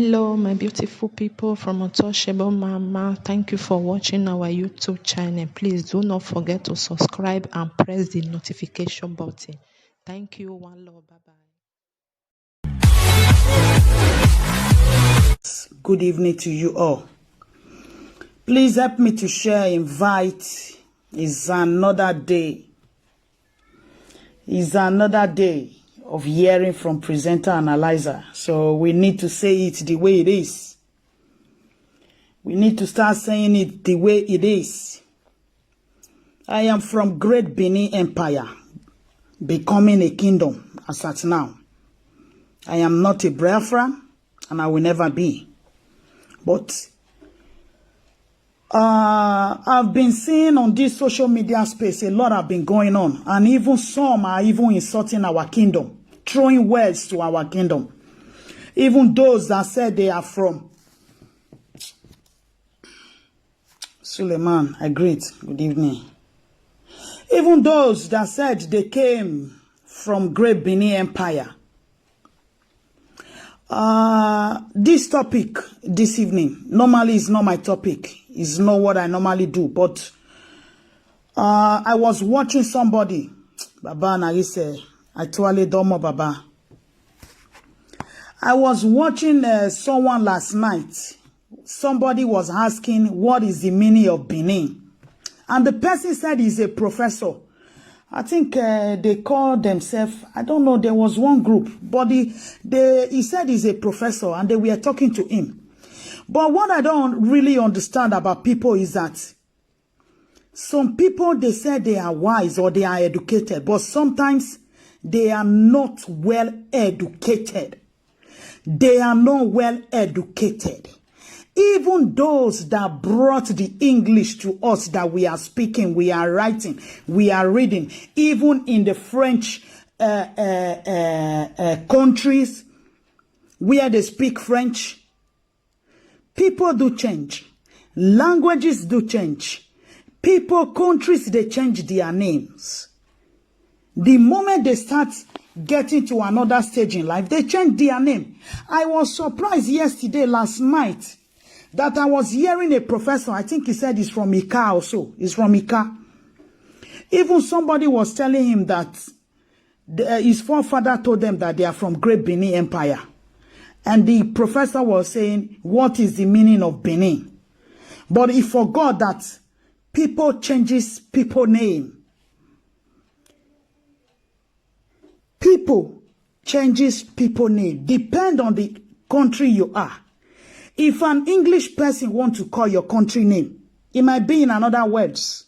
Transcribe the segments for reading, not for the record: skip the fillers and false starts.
Hello, my beautiful people from Untouchable Mama. Thank you for watching our YouTube channel. Please do not forget to subscribe and press the notification button. Thank you. One love. Bye bye. Good evening to you all. Please help me to share, invite. It's another day. It's another day of hearing from presenter analyzer. So we need to say it the way it is. We need to start saying it the way it is. I am from Great Benin Empire, becoming a kingdom as at now. I am not a Biafra, and I will never be. But I've been seeing on this social media space a lot have been going on, and even some are even insulting our kingdom, throwing words to our kingdom. Even those that said they are from Suleiman, I greet. Good evening. Even those that said they came from Great Benin Empire. This topic this evening normally is not my topic. It's not what I normally do. But I was watching somebody. Baba Narise, I told Domo Baba. I was watching someone last night. Somebody was asking what is the meaning of Benin, and the person said he's a professor. I think they call themselves, I don't know, there was one group, but he said he's a professor and they were talking to him. But what I don't really understand about people is that some people, they say they are wise or they are educated, but sometimes they are not well educated. They are not well educated. Even those that brought the English to us that we are speaking, we are writing, we are reading, even in the French countries where they speak French, people do change. Languages do change. People, countries, they change their names. The moment they start getting to another stage in life, they change their name. I was surprised last night, that I was hearing a professor, I think he said he's from Ika also. He's from Ika. Even somebody was telling him that his forefather told them that they are from Great Benin Empire. And the professor was saying, what is the meaning of Benin? But he forgot that people changes people name. People changes people name. Depend on the country you are. If an English person wants to call your country name, it might be in another words.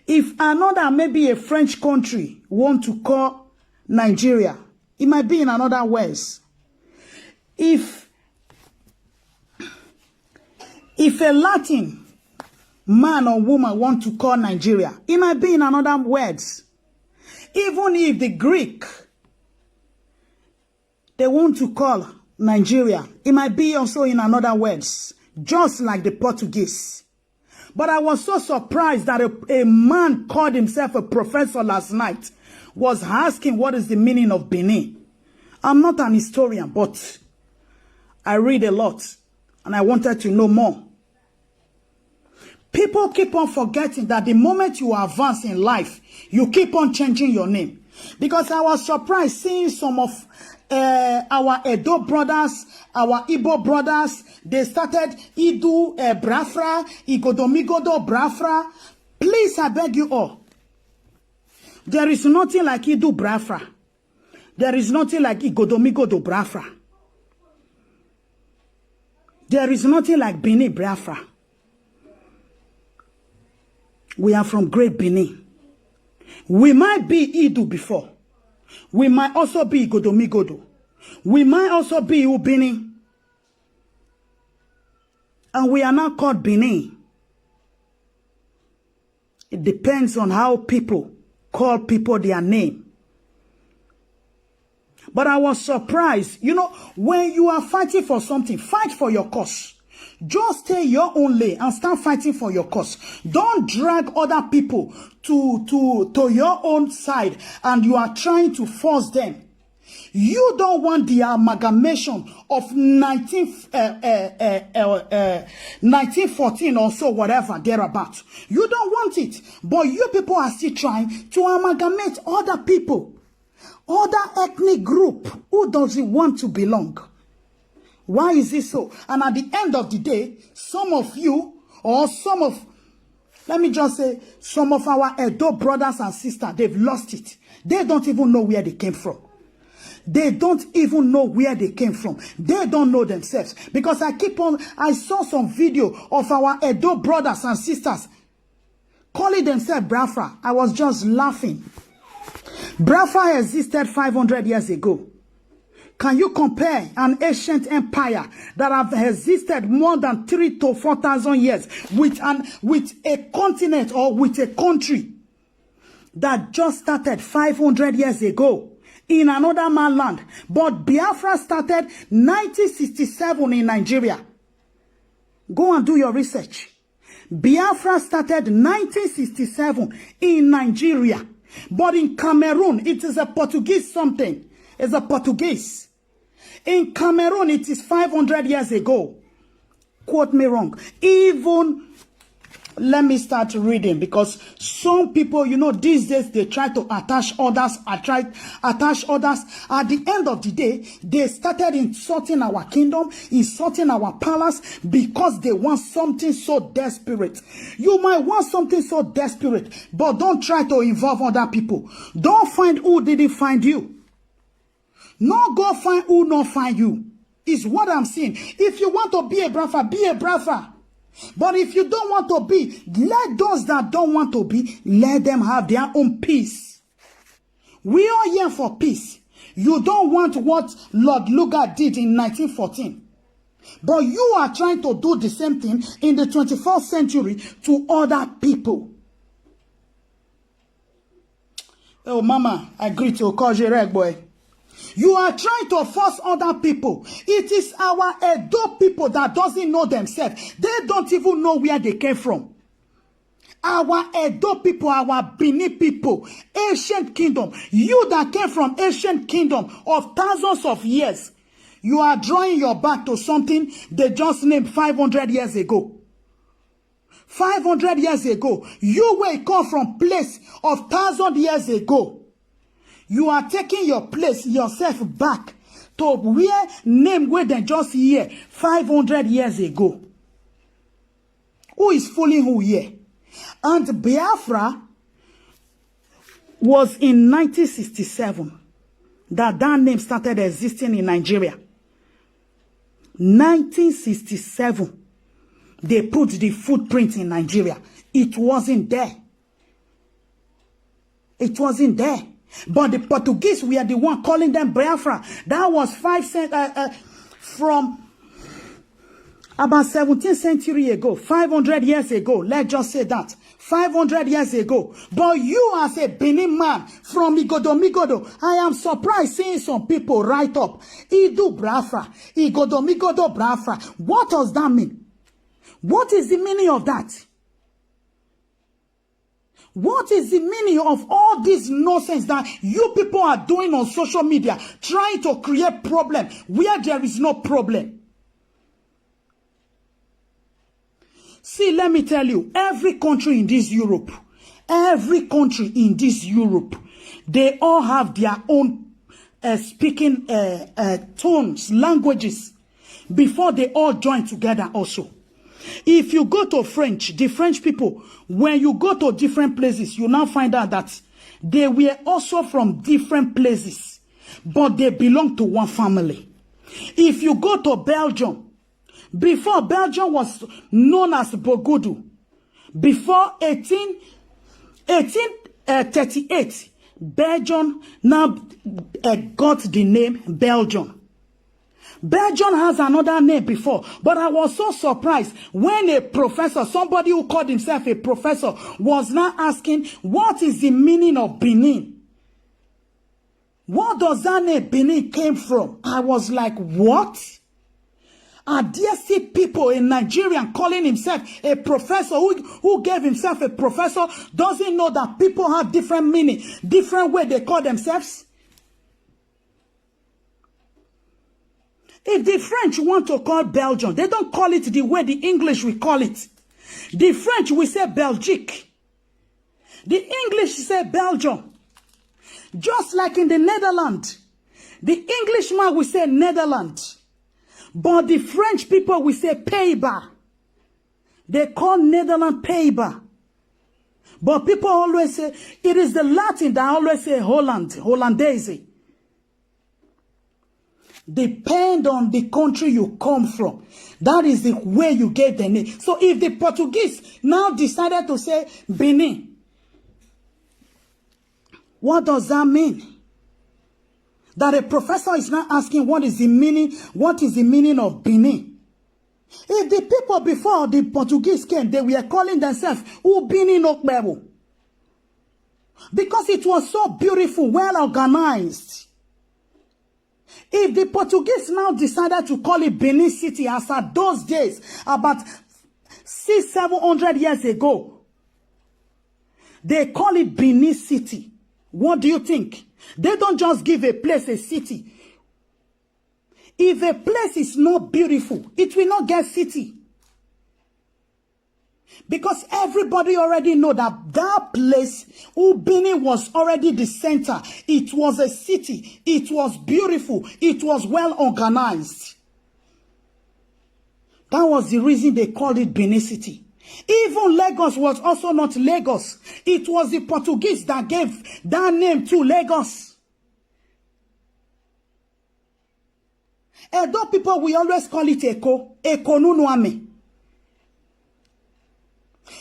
If another, maybe a French country, want to call Nigeria, it might be in another words. If a Latin man or woman want to call Nigeria, it might be in another words. Even if the Greek, they want to call Nigeria, it might be also in another words, just like the Portuguese. But I was so surprised that a man called himself a professor last night was asking what is the meaning of Benin. I'm not an historian, but I read a lot and I wanted to know more. People keep on forgetting that the moment you advance in life, you keep on changing your name. Because I was surprised seeing some of our Edo brothers, our Igbo brothers, they started Idu Biafra, Igodomigodo Biafra. Please, I beg you all. There is nothing like Idu Biafra. There is nothing like Igodomigodo Biafra. There is nothing like Benin Biafra. We are from Great Benin. We might be Idu before. We might also be Igodomigodo. We might also be Ubini. And we are not called Benin. It depends on how people call people their name. But I was surprised. You know, when you are fighting for something, fight for your cause. Just stay your own lane and start fighting for your cause. Don't drag other people to your own side and you are trying to force them. don't want the amalgamation of 1914 or so, whatever, thereabout. You don't want it. But you people are still trying to amalgamate other people, other ethnic group who doesn't want to belong. Why is it so? And at the end of the day, some of you, or some of, let me just say, some of our Edo brothers and sisters, they've lost it. They don't even know where they came from. They don't even know where they came from. They don't know themselves. Because I saw some video of our Edo brothers and sisters calling themselves Biafra. I was just laughing. Biafra existed 500 years ago. Can you compare an ancient empire that have existed more than 3,000 to 4,000 years with a continent or with a country that just started 500 years ago in another man's land? But Biafra started 1967 in Nigeria. Go and do your research. Biafra started 1967 in Nigeria. But in Cameroon, it is a Portuguese something. It's a Portuguese. In Cameroon, it is 500 years ago. Quote me wrong. Even, let me start reading, because some people, you know, these days, they try to attach others. Attach others. At the end of the day, they started insulting our kingdom, insulting our palace, because they want something so desperate. You might want something so desperate, but don't try to involve other people. Don't find who didn't find you. No, go find who not find you. Is what I'm saying. If you want to be a Biafra, be a Biafra. But if you don't want to be, let those that don't want to be, let them have their own peace. We are here for peace. You don't want what Lord Lugard did in 1914. But you are trying to do the same thing in the 21st century to other people. Oh, Mama, I greet you, Koji boy. You are trying to force other people. It is our Edo people that doesn't know themselves. They don't even know where they came from. Our Edo people, our Benin people, ancient kingdom. You that came from ancient kingdom of thousands of years. You are drawing your back to something they just named 500 years ago. 500 years ago. You will come from place of 1,000 years ago. You are taking your place, yourself back to where name where they just here 500 years ago. Who is fooling who here? And Biafra was in 1967 that name started existing in Nigeria. 1967. They put the footprint in Nigeria. It wasn't there. It wasn't there. But the Portuguese were the one calling them Biafra. That was from about 17th century ago, 500 years ago. Let's just say that. 500 years ago. But you as a Benin man from Migodo, I am surprised seeing some people write up, Idu Biafra, Migodo Biafra. What does that mean? What is the meaning of that? What is the meaning of all this nonsense that you people are doing on social media, trying to create problem where there is no problem? See, let me tell you, every country in this Europe, they all have their own speaking tones, languages, before they all join together also. If you go to French, the French people, when you go to different places, you now find out that they were also from different places, but they belong to one family. If you go to Belgium, before Belgium was known as Bogodu, before 1838, Belgium now got the name Belgium. Belgium has another name before, but I was so surprised when a professor, somebody who called himself a professor, was now asking, what is the meaning of Benin? What does that name Benin came from? I was like, what? Are there still people in Nigeria calling himself a professor who gave himself a professor, doesn't know that people have different meaning, different way they call themselves? If the French want to call Belgium, they don't call it the way the English will call it. The French will say Belgique. The English say Belgium. Just like in the Netherlands. The Englishman will say Netherlands. But the French people will say Pays-Bas. They call Netherlands Pays-Bas. But people always say, it is the Latin that always say Holland, Hollandaise. Depend on the country you come from. That is the way you get the name. So if the Portuguese now decided to say Benin, what does that mean? That a professor is now asking what is the meaning of Benin? If the people before the Portuguese came, they were calling themselves Benin Okbebo. Because it was so beautiful, well organized. If the Portuguese now decided to call it Benin City, as at those days, about 600-700 years ago, they call it Benin City. What do you think? They don't just give a place a city. If a place is not beautiful, it will not get city. Because everybody already know that that place, Benin, was already the center. It was a city. It was beautiful. It was well organized. That was the reason they called it Benin City. Even Lagos was also not Lagos. It was the Portuguese that gave that name to Lagos. Edo people, we always call it Eko. Eko Nunuame.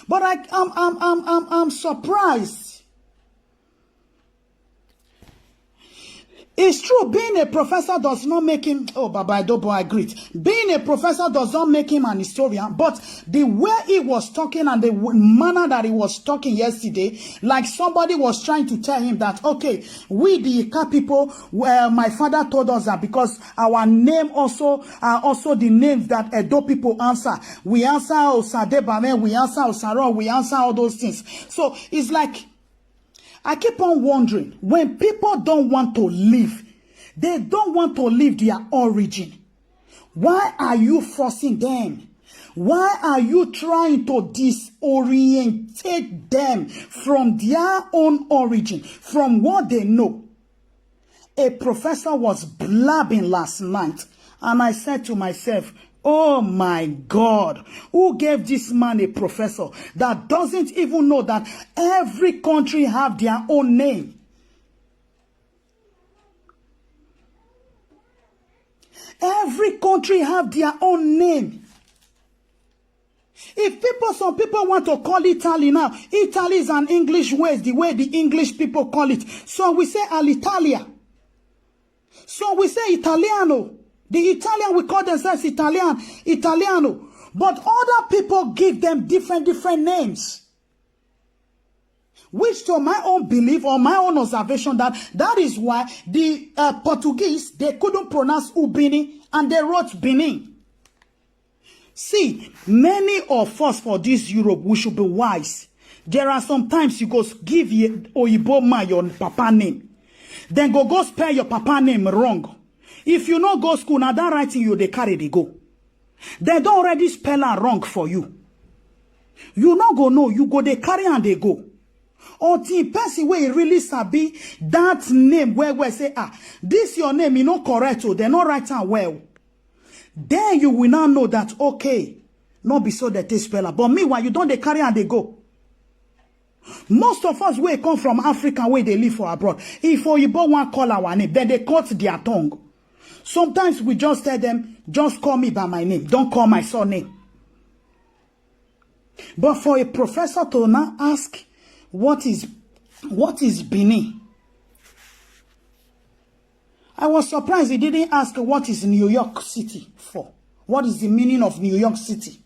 But I'm surprised. It's true, being a professor does not make him, Baba Idobo, I agree. Being a professor does not make him an historian, but the way he was talking and the manner that he was talking yesterday, like somebody was trying to tell him that, okay, we the Ika people, my father told us that because our name also are also the names that Edo people answer. We answer Osadebame, we answer Osaro, we answer all those things. So it's like, I keep on wondering, when people don't want to live, they don't want to leave their origin. Why are you forcing them? Why are you trying to disorientate them from their own origin, from what they know? A professor was blabbing last night, and I said to myself, oh my God, who gave this man a professor that doesn't even know that every country have their own name? Every country have their own name. If some people want to call Italy now, Italy is an English word, the way the English people call it. So we say Alitalia. So we say Italiano. The Italian, we call themselves Italiano. But other people give them different names. Which to my own belief or my own observation, that is why the Portuguese, they couldn't pronounce Ubini and they wrote Benin. See, many of us for this Europe, we should be wise. There are sometimes you go give Oyibo man your papa name. Then go spell your papa name wrong. If you not go school, now that writing you, they carry, they go. They don't already spell it wrong for you. You not go know, you go, they carry and they go. Until person where really sabi that name where we say, this your name, you not correct, or they not write it well. Then you will now know that, okay, not be so that they spell it. But meanwhile, you don't they carry and they go. Most of us where come from Africa, where they live for abroad. If you want call our name, then they cut their tongue. Sometimes we just tell them, just call me by my name. Don't call my surname. But for a professor to now ask, what is Benin? I was surprised he didn't ask what is New York City for. What is the meaning of New York City?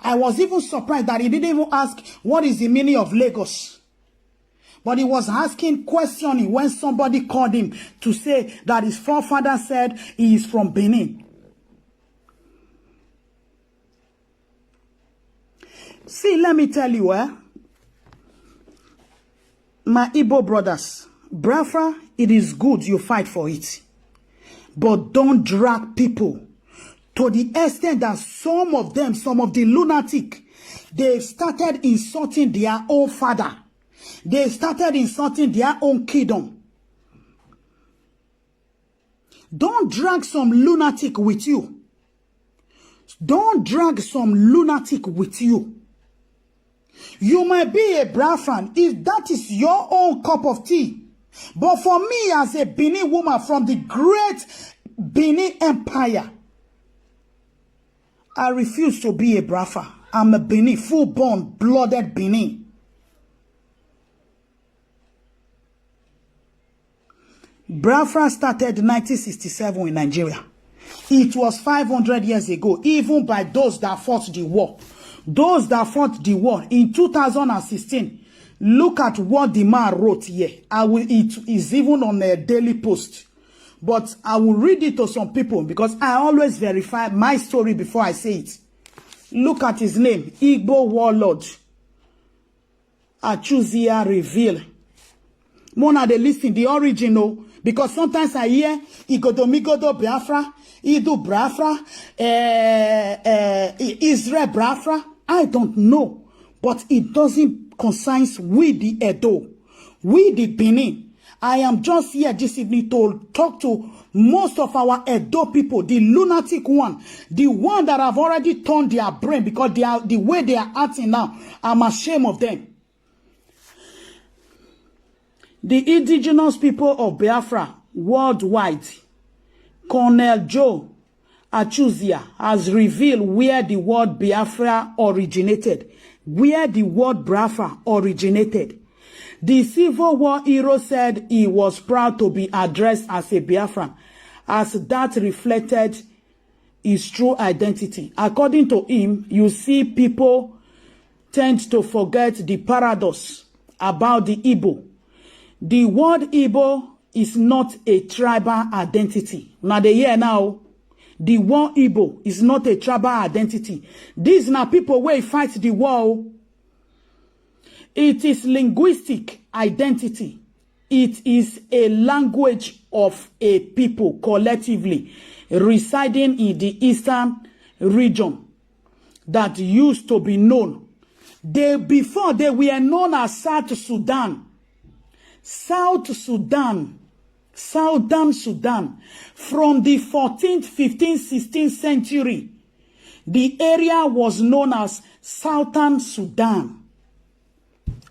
I was even surprised that he didn't even ask what is the meaning of Lagos. But he was questioning when somebody called him to say that his forefather said he is from Benin. See, let me tell you, my Igbo brothers, Biafra, it is good you fight for it. But don't drag people to the extent that some of them, some of the lunatic, they started insulting their own father. They started insulting their own kingdom. Don't drag some lunatic with you. Don't drag some lunatic with you. You might be a Biafran if that is your own cup of tea. But for me, as a Benin woman from the great Benin Empire, I refuse to be a Biafra. I'm a Benin, full-born, blooded Benin. Biafra started in 1967 in Nigeria. It was 500 years ago, even by those that fought the war. Those that fought the war in 2016. Look at what the man wrote here. It is even on a Daily Post. But I will read it to some people because I always verify my story before I say it. Look at his name. Igbo warlord. Achuzia reveal. Mona, they listen the original. Because sometimes I hear Igodomigodo Biafra, Idu Biafra, Israel Biafra. I don't know. But it doesn't concern we the Edo, we the Benin. I am just here this evening to talk to most of our Edo people, the lunatic one, the one that have already turned their brain because they are the way they are acting now. I'm ashamed of them. The indigenous people of Biafra worldwide, Colonel Joe Achuzia, has revealed where the word Biafra originated. Where the word Biafra originated. The Civil War hero said he was proud to be addressed as a Biafran, as that reflected his true identity. According to him, you see people tend to forget the paradox about the Igbo. The word Igbo is not a tribal identity. Now they hear now. The word Igbo is not a tribal identity. These are people where fight the war. It is linguistic identity. It is a language of a people collectively residing in the eastern region that used to be known. Before they were known as South Sudan. South Sudan, Southern Sudan, from the 14th, 15th, 16th century, the area was known as Southern Sudan.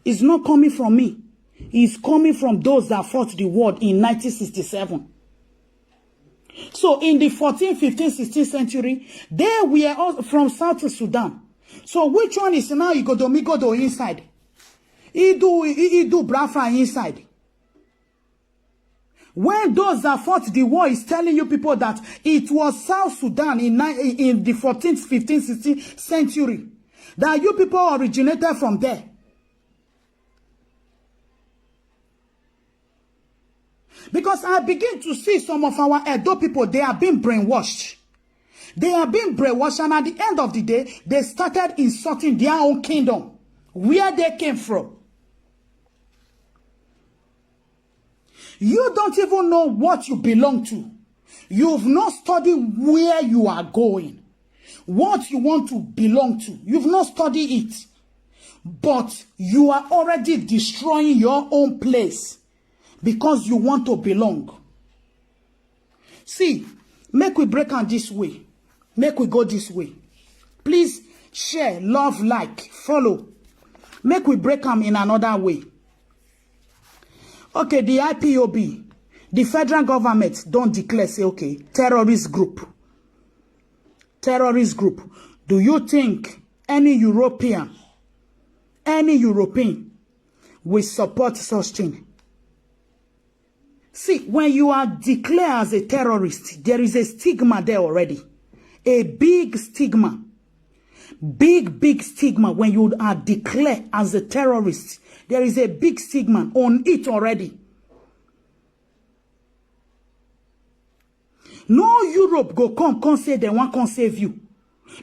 It's not coming from me. It's coming from those that fought the war in 1967. So in the 14th, 15th, 16th century, they were all from South Sudan. So which one is now Igodomigodo inside? Idu Biafra inside. When those that fought the war is telling you people that it was South Sudan in the 14th, 15th, 16th century, that you people originated from there. Because I begin to see some of our Edo people, they are being brainwashed. They are being brainwashed, and at the end of the day, they started insulting their own kingdom, where they came from. You don't even know what you belong to. You've not studied where you are going, what you want to belong to. You've not studied it. But you are already destroying your own place because you want to belong. See, make we break on this way. Make we go this way. Please share, love, like, follow. Make we break them in another way. Okay, the IPOB, the federal government don't declare, say, okay, terrorist group. Terrorist group. Do you think any European will support such thing? See, when you are declared as a terrorist, there is a stigma there already. A big stigma. Big stigma when you are declared as a terrorist. There is a big stigma on it already. No Europe go come say they want to save you.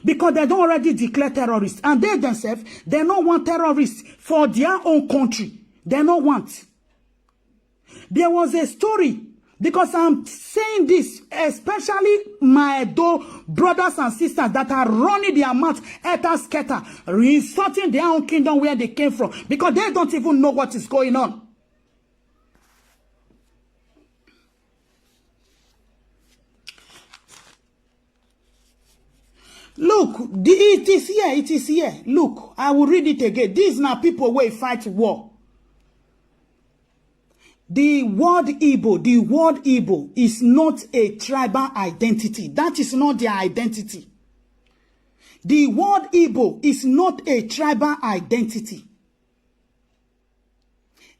Because they don't already declare terrorists. And they themselves, they don't want terrorists for their own country. They don't want. There was a story Because I'm saying this, especially my brothers and sisters that are running their mouth, scatter, insulting their own kingdom where they came from, because they don't even know what is going on. Look, it is here, it is here. Look, I will read it again. These are people who fight war. The word Igbo is not a tribal identity. That is not their identity. The word Igbo is not a tribal identity.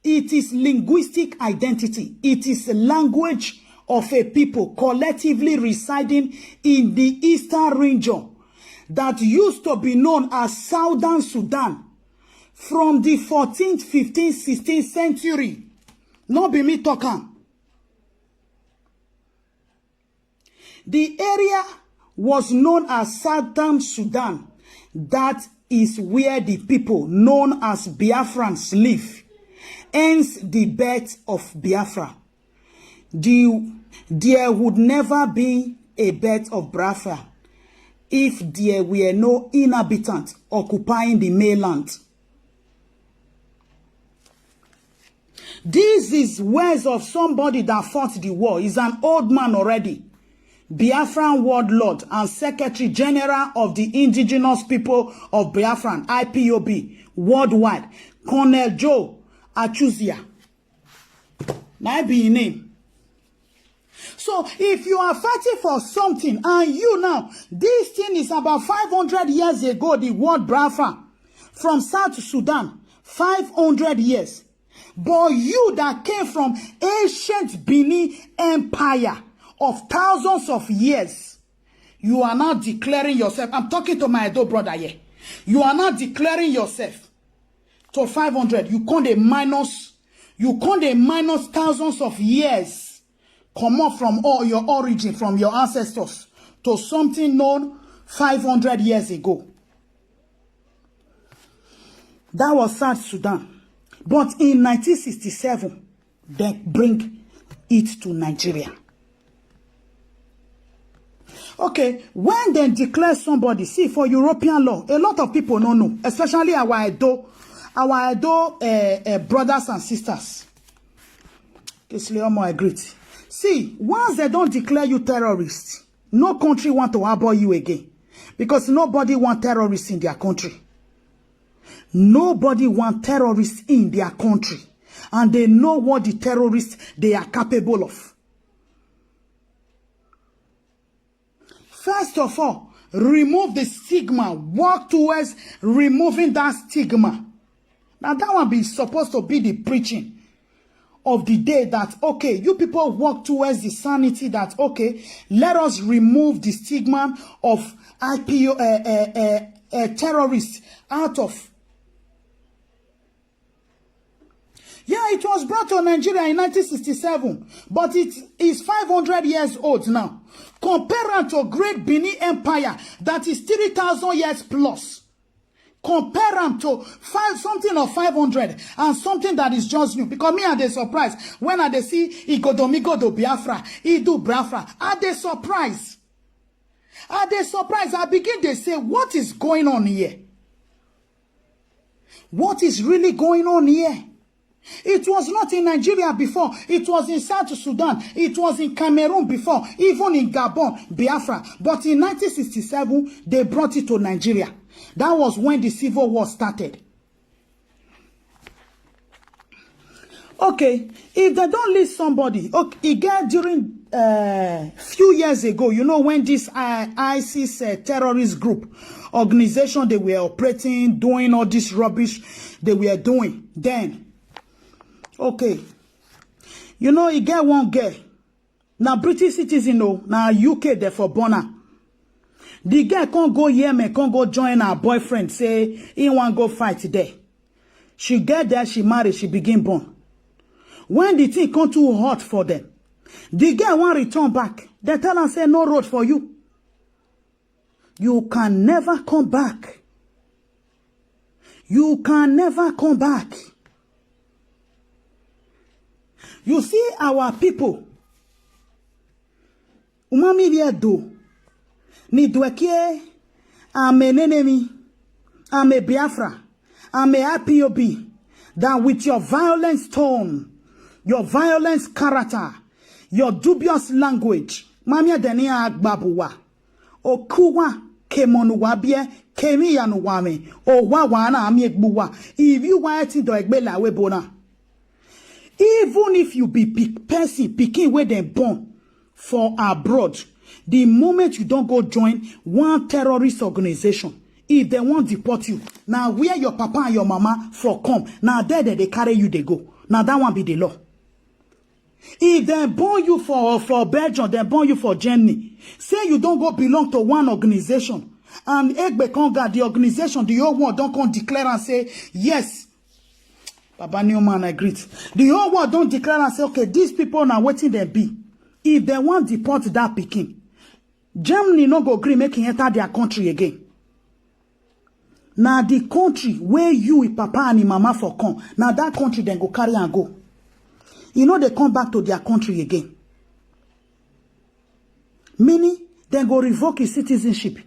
It is linguistic identity. It is a language of a people collectively residing in the eastern region that used to be known as Southern Sudan from the 14th, 15th, 16th century. Not be me talking. The area was known as Southern Sudan. That is where the people known as Biafrans live. Hence the birth of Biafra. There would never be a birth of Biafra if there were no inhabitants occupying the mainland. This is words of somebody that fought the war. He's an old man already. Biafran warlord and Secretary General of the Indigenous People of Biafran, IPOB, worldwide, Colonel Joe Achuzia. That be his name. So if you are fighting for something and you now, this thing is about 500 years ago, the word Biafra from South Sudan, 500 years. But you that came from ancient Benin Empire of thousands of years, you are now declaring yourself. I'm talking to my adult brother here. You are now declaring yourself to 500. You can't minus thousands of years. Come up from all your origin, from your ancestors, to something known 500 years ago. That was South Sudan. But in 1967, they bring it to Nigeria. Okay, when they declare somebody, see, for European law, a lot of people don't know, especially our Edo brothers and sisters. See, once they don't declare you terrorists, no country want to harbor you again, because nobody want terrorists in their country. Nobody want terrorists in their country. And they know what the terrorists they are capable of. First of all, remove the stigma. Work towards removing that stigma. Now that one be supposed to be the preaching of the day that, okay, you people work towards the sanity that, okay, let us remove the stigma of IPO terrorists out of. Yeah, it was brought to Nigeria in 1967, but it is 500 years old now. Compare it to Great Benin Empire that is 3,000 years plus. Compare them to something of 500 and something that is just new. Because me are they surprised when I see Igodomigo do Biafra, Idu Biafra. Are they surprised? Are they surprised? I begin to say, what is going on here? What is really going on here? It was not in Nigeria before. It was in South Sudan. It was in Cameroon before. Even in Gabon, Biafra. But in 1967, they brought it to Nigeria. That was when the Civil War started. Okay, if they don't list somebody, okay, again during few years ago, you know, when this ISIS terrorist group organization, they were operating, doing all this rubbish they were doing, then, okay, you know, you get one girl, now British citizen, no, now UK, there for Bona. The girl can't go Yemen, can't go join her boyfriend, say, he want go fight there. She get there, she marry, she begin born. When the thing come too hot for them, the girl want return back. They tell her, say, no road for you. You can never come back. You can never come back. You see our people, Umami do. Ni dweke. I'm an enemy. I'm a Biafra. I'm a IPOB. That with your violent tone, your violent character, your dubious language, mamia denia agbabuwa, okuwa kemonuwa bie, kemi yanuwame, o wawana amiegbuwa, if you want to do egbela webona. Even if you be person picking where they born for abroad, the moment you don't go join one terrorist organization, if they won't deport you, now where your papa and your mama for come, now there they carry you, they go. Now that one be the law. If they born you for Belgium, they born you for Germany, say you don't go belong to one organization, and Egbekonga, the organization, the whole world don't come declare and say, yes, Baba Newman agreed. The whole world don't declare and say, okay, these people now waiting they be. If they want deport that Peking, Germany no go agree making enter their country again. Now the country where you with papa and mama for come, now that country then go carry and go. You know they come back to their country again. Meaning, then go revoke his citizenship.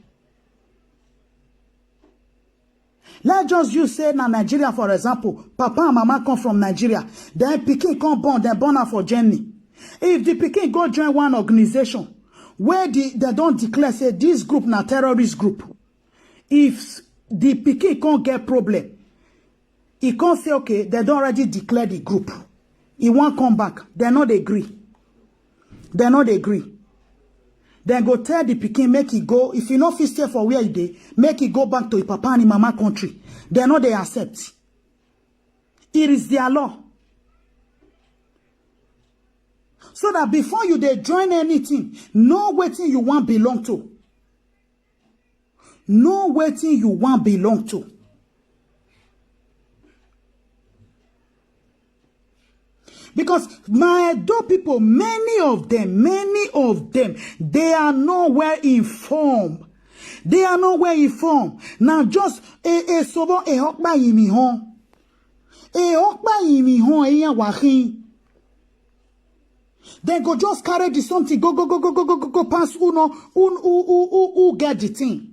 Let's just use say now Nigeria for example. Papa and mama come from Nigeria. Then Peking come born, then born out for Germany. If the Peking go join one organization where they don't declare say this group na terrorist group, if the Peking can't get problem, he can't say okay, they don't already declare the group. He won't come back. They not agree. They not agree. Then go tell the Peking make he go. If he not fit stay for where he dey, make he go back to his papa and his mama country. They know they accept. It is their law. So that before you they join anything, no waiting you want belong to. No waiting you want belong to. Because my Edo people, many of them, they are nowhere informed. They are nowhere informed. Now just sobo hokba yimi hon. Hokba yimi hon eyan wahin. Then go just carry the something, go pass who get the thing.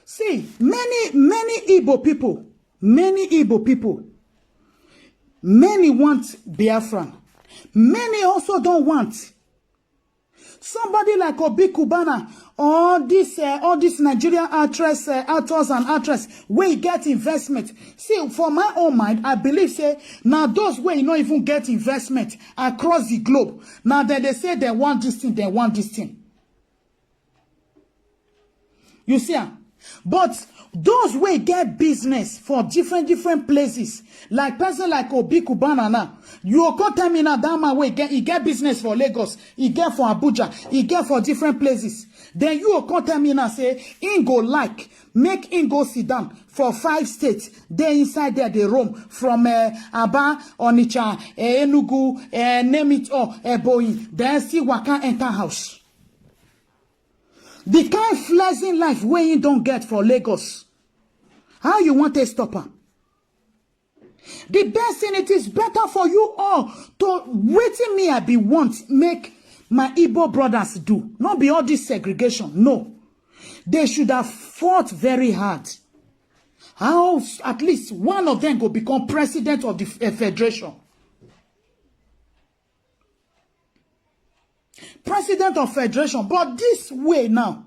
See, many Igbo people, many want Biafra. Many also don't want. Somebody like Obi Kubana, all this Nigerian actors and actresses, where get investment. See, for my own mind, I believe say now those where you not even get investment across the globe. Now that they say they want this thing, they want this thing. You see, but those way get business for different places, like person like Obi Kubana now, you go tell me now that man way he get business for Lagos, he get for Abuja, he get for different places. Then you go tell me now say in go like make him go sit down for 5 states. They inside there they roam from Aba, Onitsha, Enugu, name it all, Ebonyi. Then see Waka enter house. The kind of pleasant life where you don't get for Lagos. How you want to stop her? The best thing, it is better for you all to waiting me I be want make my Igbo brothers do. Not be all this segregation. No. They should have fought very hard. How at least one of them go become president of the federation. President of federation. But this way now,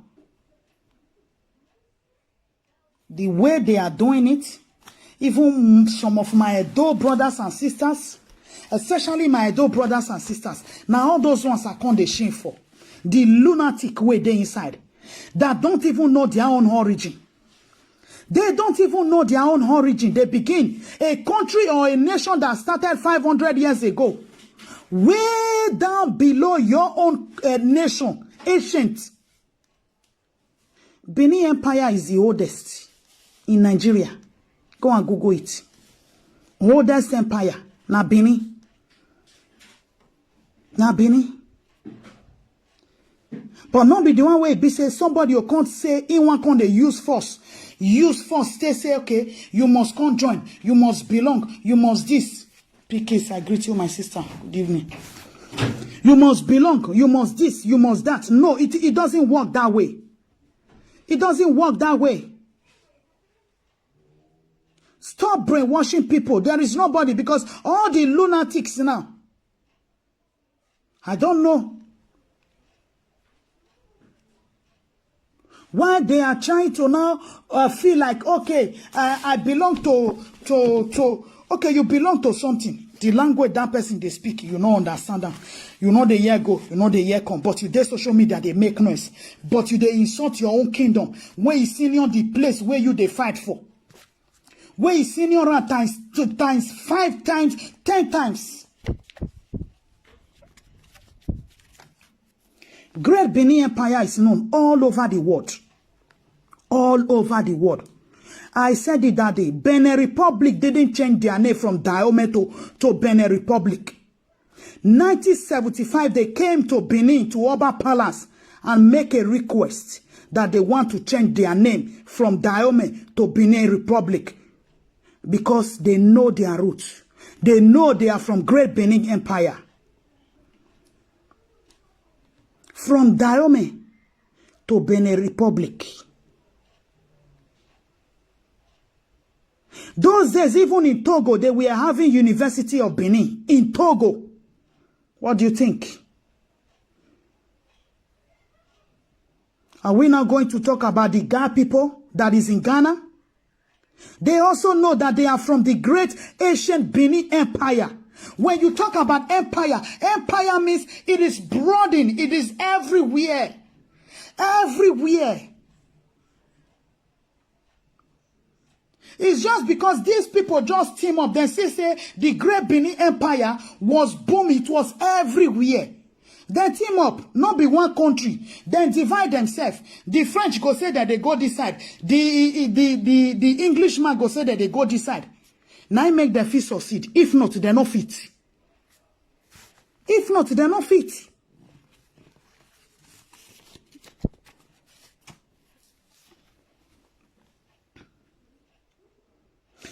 the way they are doing it, even some of my Edo brothers and sisters, especially my Edo brothers and sisters, now all those ones are called the shameful. The lunatic way they inside, that don't even know their own origin. They don't even know their own origin. They begin a country or a nation that started 500 years ago. Way down below your own nation, ancient. Benin Empire is the oldest in Nigeria. Go and Google it. Oldest empire. Na Benin. Na Benin. But not be the one way be say somebody you can't say in one can they use force. use force, say, okay, you must come join, you must belong, you must this. PKs, I greet you, my sister. Good evening. You must belong, you must this, you must that. No, it doesn't work that way. It doesn't work that way. Stop brainwashing people. There is nobody, because all the lunatics now, I don't know why they are trying to now feel like, okay, I belong to okay, you belong to something. The language that person they speak, you don't understand them. You know the year go, you know the year come. But you dey social media, they make noise. But you they insult your own kingdom. Where you senior the place where you they fight for. Where you senior times 2 times 5 times 10 times. Great Benin Empire is known all over the world. All over the world. I said it that day. Benin Republic didn't change their name from Dahomey to Benin Republic. 1975, they came to Benin, to Oba Palace, and make a request that they want to change their name from Dahomey to Benin Republic, because they know their roots. They know they are from Great Benin Empire. From Dahomey to Benin Republic. Those days, even in Togo, they were having University of Benin. In Togo. What do you think? Are we now going to talk about the Ga people that is in Ghana? They also know that they are from the great ancient Benin Empire. When you talk about empire, empire means it is broadening. It is everywhere. Everywhere. It's just because these people just team up. They say the great Benin Empire was booming. It was everywhere. Then team up, not be one country. Then divide themselves. The French go say that they go this side. The Englishman go say that they go this side. Now make them fit succeed. If not, they're not fit. If not, they're not fit.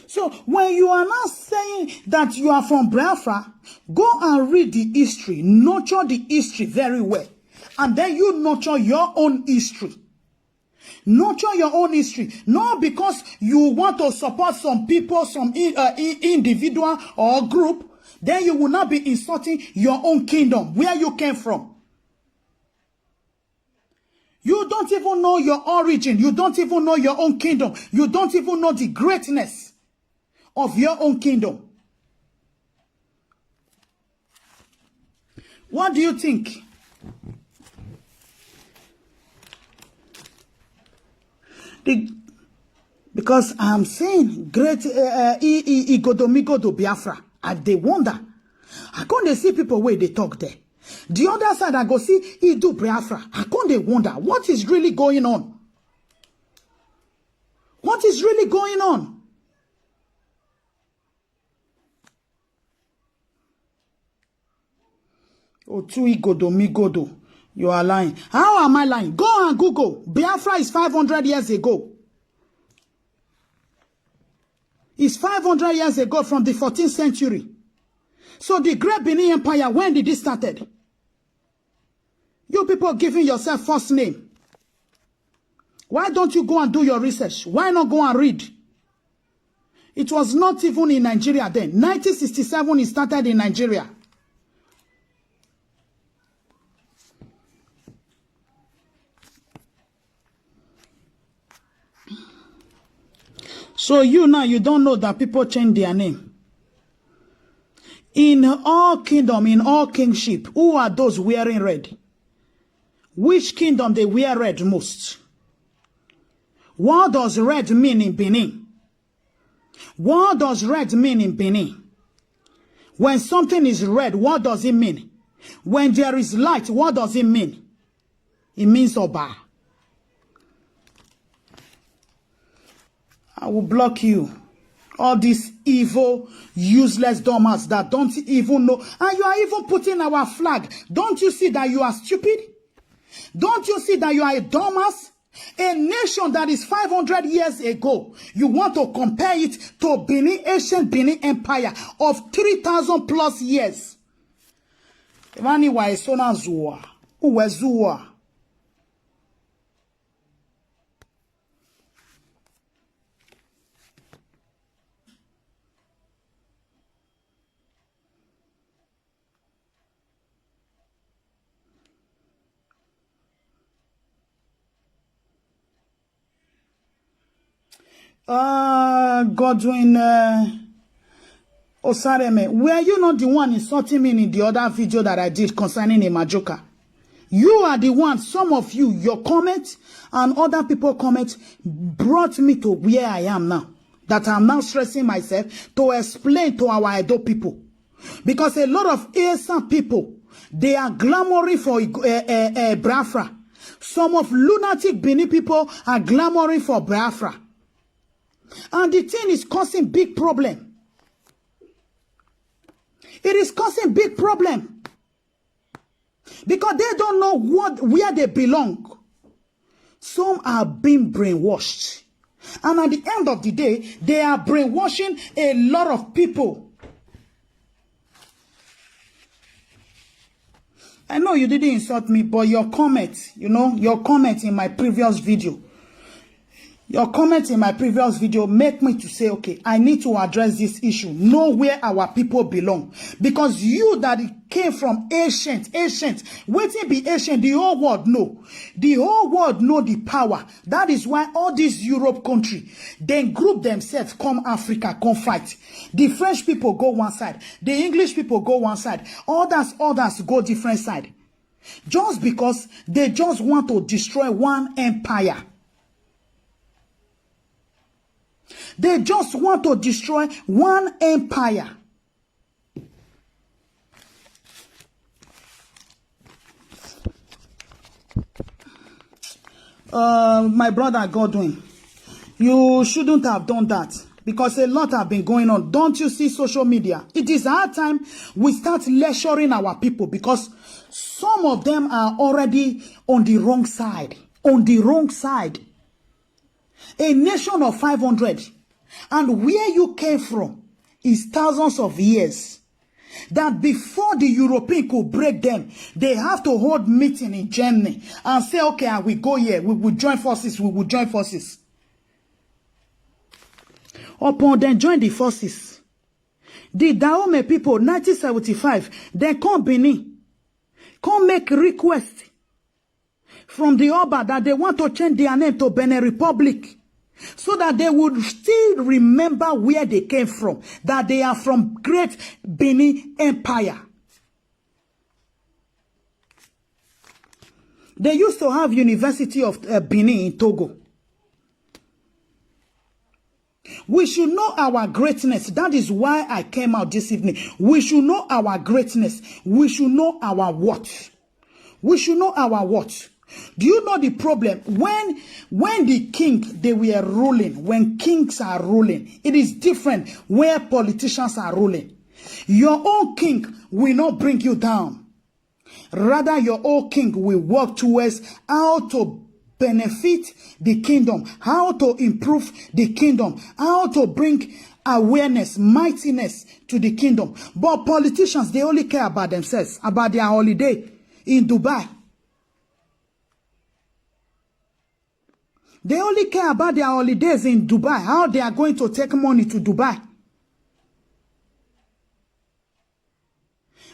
So when you are not saying that you are from Biafra, go and read the history. Nurture the history very well. And then you nurture your own history. Nurture your own history. Not because you want to support some people, some individual or group, then you will not be insulting your own kingdom, where you came from. You don't even know your origin. You don't even know your own kingdom. You don't even know the greatness of your own kingdom. What do you think? Because I'm saying great Igodomigodo Biafra, and they wonder. I can't see people where they talk there. The other side, I go see Idu Biafra. I can't wonder what is really going on. What is really going on? Otui Godomigodo, you are lying. How am I lying? Go and Google. Biafra is 500 years ago. It's 500 years ago, from the 14th century. So the Great Benin Empire, when did it started? You people giving yourself first name. Why don't you go and do your research? Why not go and read? It was not even in Nigeria then. 1967 it started in Nigeria. So you now, you don't know that people change their name. In all kingdom, in all kingship, who are those wearing red? Which kingdom they wear red most? What does red mean in Benin? What does red mean in Benin? When something is red, what does it mean? When there is light, what does it mean? It means Oba. I will block you. All these evil, useless dumbasses that don't even know. And you are even putting our flag. Don't you see that you are stupid? Don't you see that you are a dumbass? A nation that is 500 years ago, you want to compare it to Benin, ancient Benin Empire of 3,000 plus years. Vani wa esona zuwa. Uwe zuwa. Godwin Osareme, were you not the one insulting me in the other video that I did concerning Imajoka? You are the one, some of you, your comments and other people comments brought me to where I am now. That I'm now stressing myself to explain to our Edo people. Because a lot of ASA people, they are glamoring for Biafra. Some of lunatic Benin people are glamoring for Biafra. And the thing is causing big problem. It is causing big problem. Because they don't know where they belong. Some are being brainwashed. And at the end of the day, they are brainwashing a lot of people. I know you didn't insult me, but your comment, your comment in my previous video, make me to say, okay, I need to address this issue. Know where our people belong. Because you that came from ancient, waiting be ancient, the whole world know. The whole world know the power. That is why all these Europe country, then group themselves, come Africa, come fight. The French people go one side. The English people go one side. Others go different side. Just because they just want to destroy one empire. They just want to destroy one empire. My brother Godwin, you shouldn't have done that because a lot have been going on. Don't you see social media? It is our time we start lecturing our people because some of them are already on the wrong side. On the wrong side. A nation of 500. And where you came from is thousands of years. That before the European could break them, they have to hold meeting in Germany and say, okay, I will go here. We will join forces. We will join forces. Upon then join the forces. The Dahomey people, 1975, they come Benin. Come make request from the Oba that they want to change their name to Benin Republic. So that they would still remember where they came from. That they are from great Benin Empire. They used to have University of Benin in Togo. We should know our greatness. That is why I came out this evening. We should know our greatness. We should know our what. We should know our what. Do you know the problem? When the king, they were ruling, when kings are ruling, it is different where politicians are ruling. Your own king will not bring you down. Rather, your own king will work towards how to benefit the kingdom, how to improve the kingdom, how to bring awareness, mightiness to the kingdom. But politicians, they only care about themselves, about their holiday in Dubai. They only care about their holidays in Dubai, how they are going to take money to Dubai.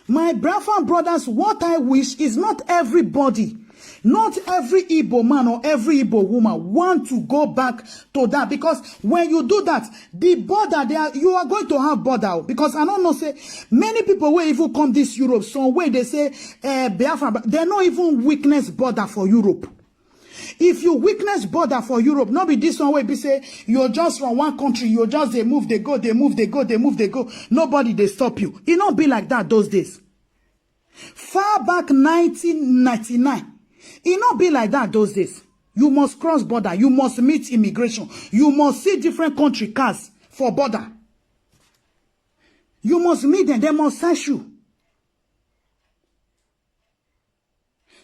My brothers, what I wish is not everybody, not every Igbo man or every Igbo woman want to go back to that. Because when you do that, the border, you are going to have border. Because I don't know, say, many people will even come this Europe, some way they say, Biafra, they're not even witness border for Europe. If you witness border for Europe, not be this one way be say you're just from one country, you're just they move, they go, they move, they go, they move, they go. Nobody they stop you. It not be like that those days. Far back 1999, it not be like that those days. You must cross border, you must meet immigration, you must see different country cars for border. You must meet them, they must search you.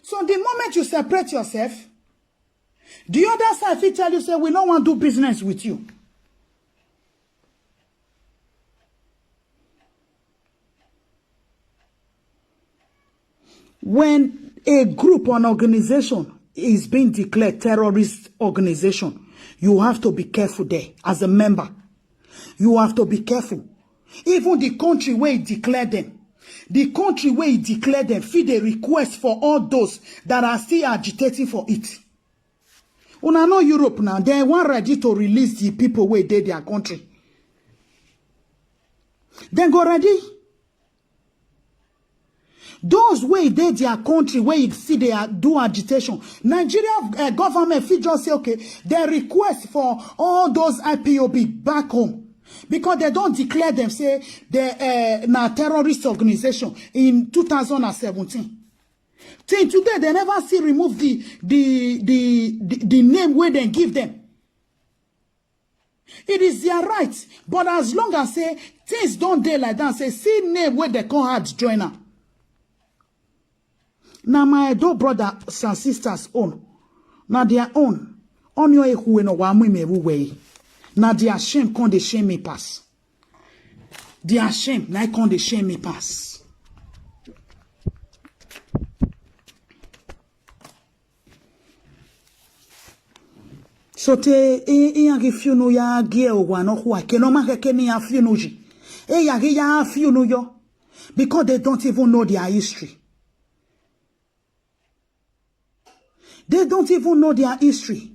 So the moment you separate yourself, The other side, if tell you, say, we don't want to do business with you. When a group or an organization is being declared terrorist organization, you have to be careful there as a member. You have to be careful. Even the country where it declared them, feed a request for all those that are still agitating for it. Una know Europe now, they want ready to release the people where they their country. Then go ready. Those way they their country where you see they do agitation. Nigeria government fit just say, okay, they request for all those IPOB back home. Because they don't declare them, say, they're a terrorist organization in 2017. Till today, they never see remove the name where they give them. It is their right. But as long as, say, things don't do like that, say, see name where they call hard joiner. Now, my two brothers and sisters own. Now, their own. On your who no one me way. Now, their shame can't they shame me pass. Their shame, now can't they shame me pass. So te e fiuno ya gie o wano huwa keno ma keke ni ya fiuno ji. E ya ge ya fiuno yo. Because they don't even know their history. They don't even know their history.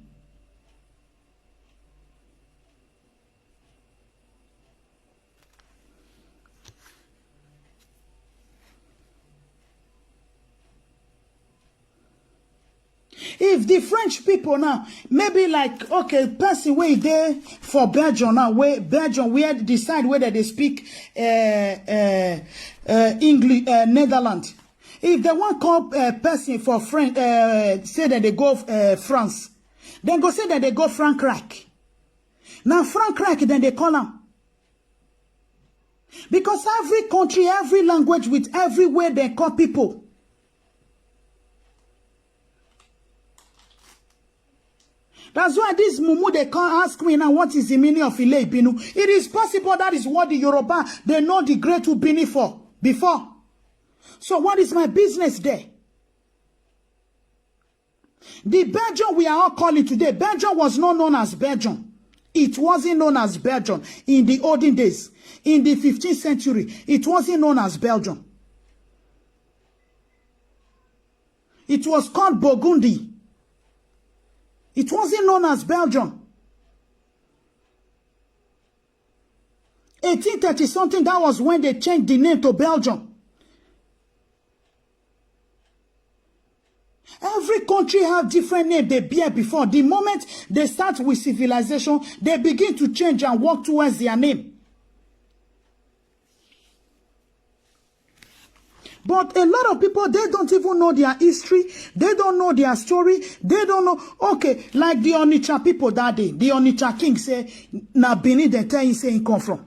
If the French people now, maybe like, okay, person way there for Belgium now, where Belgium, we had decide whether they speak English, Netherlands. If they want call person for French, say that they go France, then go say that they go Frankrike. Now Frankrike, then they call them. Because every country, every language with every way they call people. That's why this mumu, they can't ask me now what is the meaning of Ile Ibinu. It is possible that is what the Yoruba, they know the great Ubini for before. So what is my business there? The Belgium we are all calling today, Belgium was not known as Belgium. It wasn't known as Belgium in the olden days. In the 15th century, it wasn't known as Belgium. It was called Burgundy. It wasn't known as Belgium. 1830 something, that was when they changed the name to Belgium. Every country have different name they bear before. The moment they start with civilization, they begin to change and work towards their name. But a lot of people, they don't even know their history. They don't know their story. They don't know. Okay, like the Onitsha people that day. The Onitsha king say, na Benin, they tell you say he come from.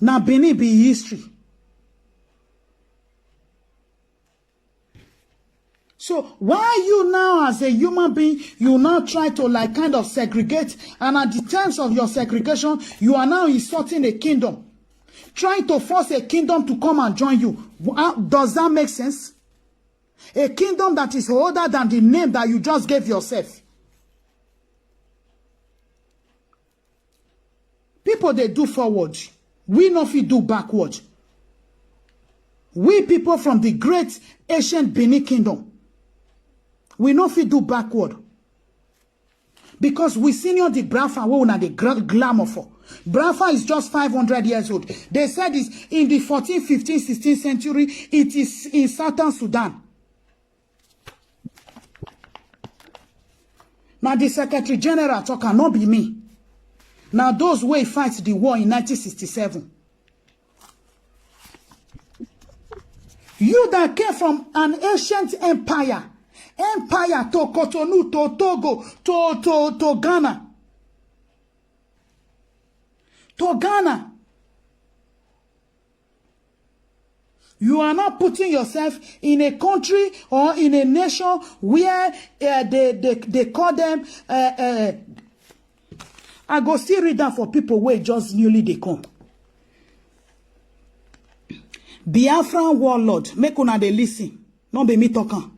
Na Benin be history. So why you now as a human being, you now try to like kind of segregate, and at the times of your segregation, you are now insulting a kingdom. Trying to force a kingdom to come and join you. Does that make sense? A kingdom that is older than the name that you just gave yourself. People, they do forward. We know if we do backward. We people from the great ancient Benin kingdom. We know if we do backward. Because we senior the Biafra, we are the glamour for. Biafra is just 500 years old. They said this in the 14th, 15th, 16th century. It is in southern Sudan. Now the Secretary General talk cannot be me. Now those way fight the war in 1967. You that came from an ancient empire to Cotonou, to Togo, to Ghana. To Ghana. You are not putting yourself in a country or in a nation where they call them I go still read that for people where just newly they come. Biafra warlord, make una dey listen. No be me talking.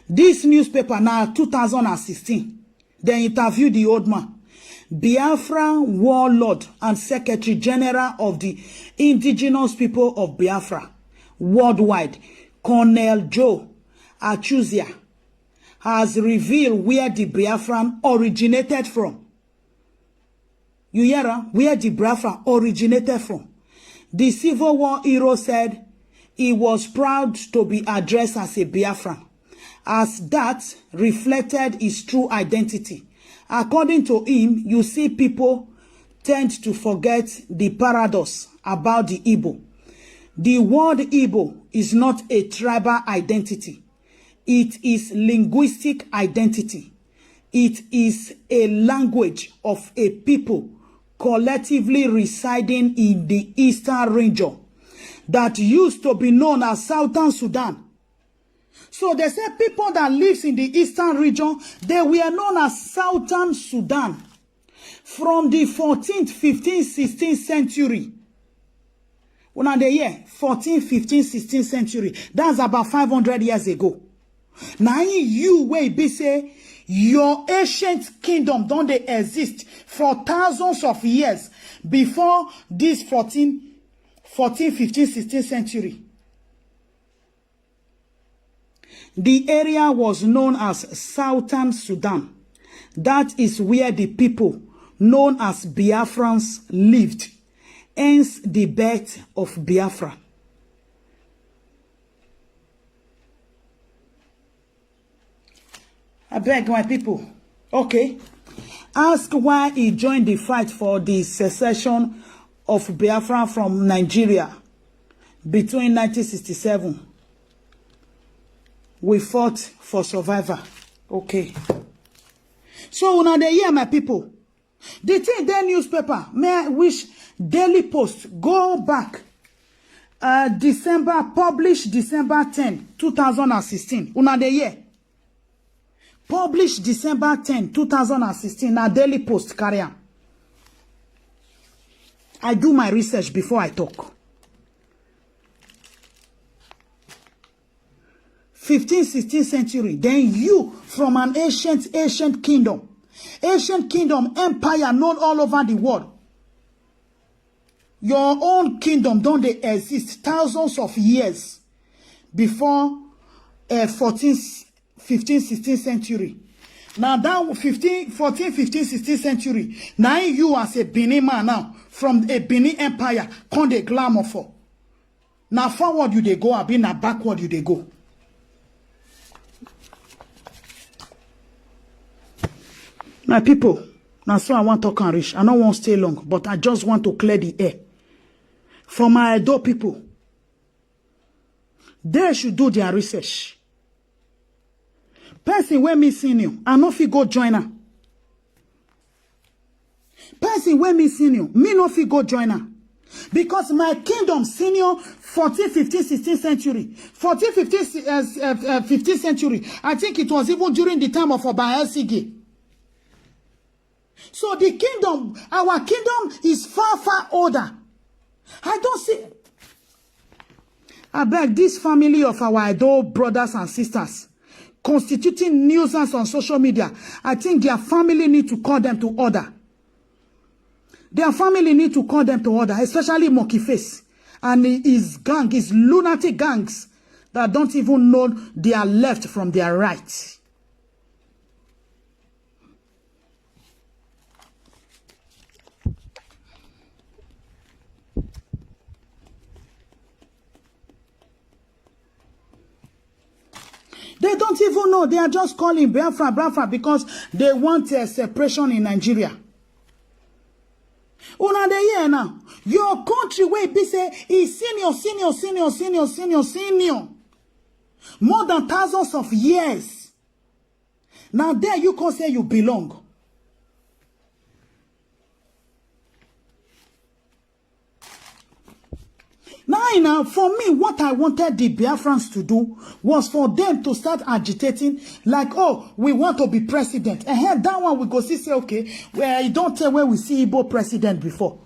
This newspaper now 2016. They interview the old man. Biafra warlord and Secretary General of the indigenous people of Biafra worldwide, Colonel Joe Achuzia, has revealed where the Biafran originated from. You hear her? Where the Biafra originated from. The Civil War hero said he was proud to be addressed as a Biafran, as that reflected his true identity. According to him, you see people tend to forget the paradox about the Igbo. The word Igbo is not a tribal identity. It is linguistic identity. It is a language of a people collectively residing in the eastern region that used to be known as Southern Sudan. So they say people that lives in the eastern region, they were known as Southern Sudan from the 14th, 15th, 16th century. When they hear 14th, 15th, 16th century, that's about 500 years ago. Now you will be say your ancient kingdom don't they exist for thousands of years before this 14th, 15th, 16th century. The area was known as Southern Sudan. That is where the people known as Biafrans lived. Hence the birth of Biafra. I beg my people. Okay. Ask why he joined the fight for the secession of Biafra from Nigeria between 1967. We fought for survival. Okay. So now they hear my people. The thing their newspaper, may I wish Daily Post go back. Published December 10, 2016. Una they hear. Published December 10, 2016. Now Daily Post carry on. I do my research before I talk. 15th, 16th century. Then you from an ancient kingdom. Ancient kingdom, empire known all over the world. Your own kingdom don't they exist thousands of years before 14th, 15th, 16th century. Now that 14th, 15th, 16th century. Now you as a Benin man now from a Benin empire come the glamour for. Now forward you they go, I be now backward you they go. My people, now so I want to talk and reach. I don't want to stay long, but I just want to clear the air. For my Edo people, they should do their research. Person when me senior, I know if you go join her. Person when me senior, me no fi go join her. Because my kingdom senior 14th, 15th, 16th century. 14th, 15th, 15th century. I think it was even during the time of Oba Elsigi. So the kingdom, our kingdom is far, far older. I don't see. I beg this family of our Edo brothers and sisters constituting nuisance on social media. I think their family need to call them to order. Their family need to call them to order, especially Monkey Face and his gang, his lunatic gangs that don't even know their left from their right. They don't even know. They are just calling Biafra because they want a separation in Nigeria. Una de here now. Your country where be say is senior. More than thousands of years. Now there you can say you belong. Now, for me, what I wanted the Biafrans to do was for them to start agitating, like, oh, we want to be president. And that one we go see, say, okay, well, you don't tell where we see Igbo president before.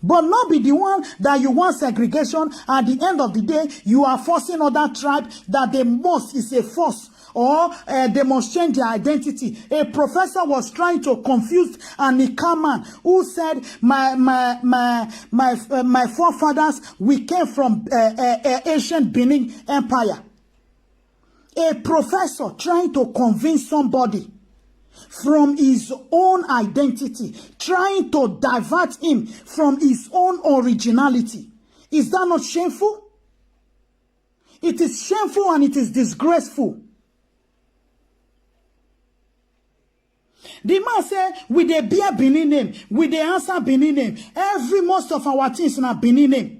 But not be the one that you want segregation. At the end of the day, you are forcing other tribe that they must is a force, or they must change their identity. A professor was trying to confuse an Ika man who said, my forefathers, we came from ancient Benin Empire. A professor trying to convince somebody from his own identity, trying to divert him from his own originality. Is that not shameful? It is shameful and it is disgraceful. The man say, with the beer Benin name, with the answer Benin name, most of our things in a Benin name.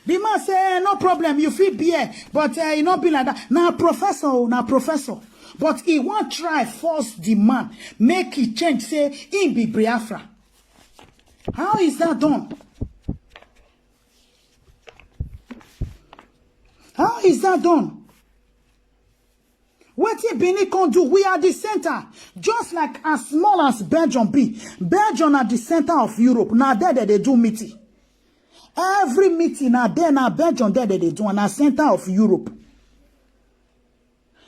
The man say, no problem, you feel beer, but you not be like that. Now professor. But he won't try force the man, make he change, say, he be Biafra. How is that done? How is that done? What if Benin can do? We are the center. Just like as small as Belgium be. Belgium are the center of Europe. Now there they do meeting. Every meeting now there now Belgium there they do. Now center of Europe.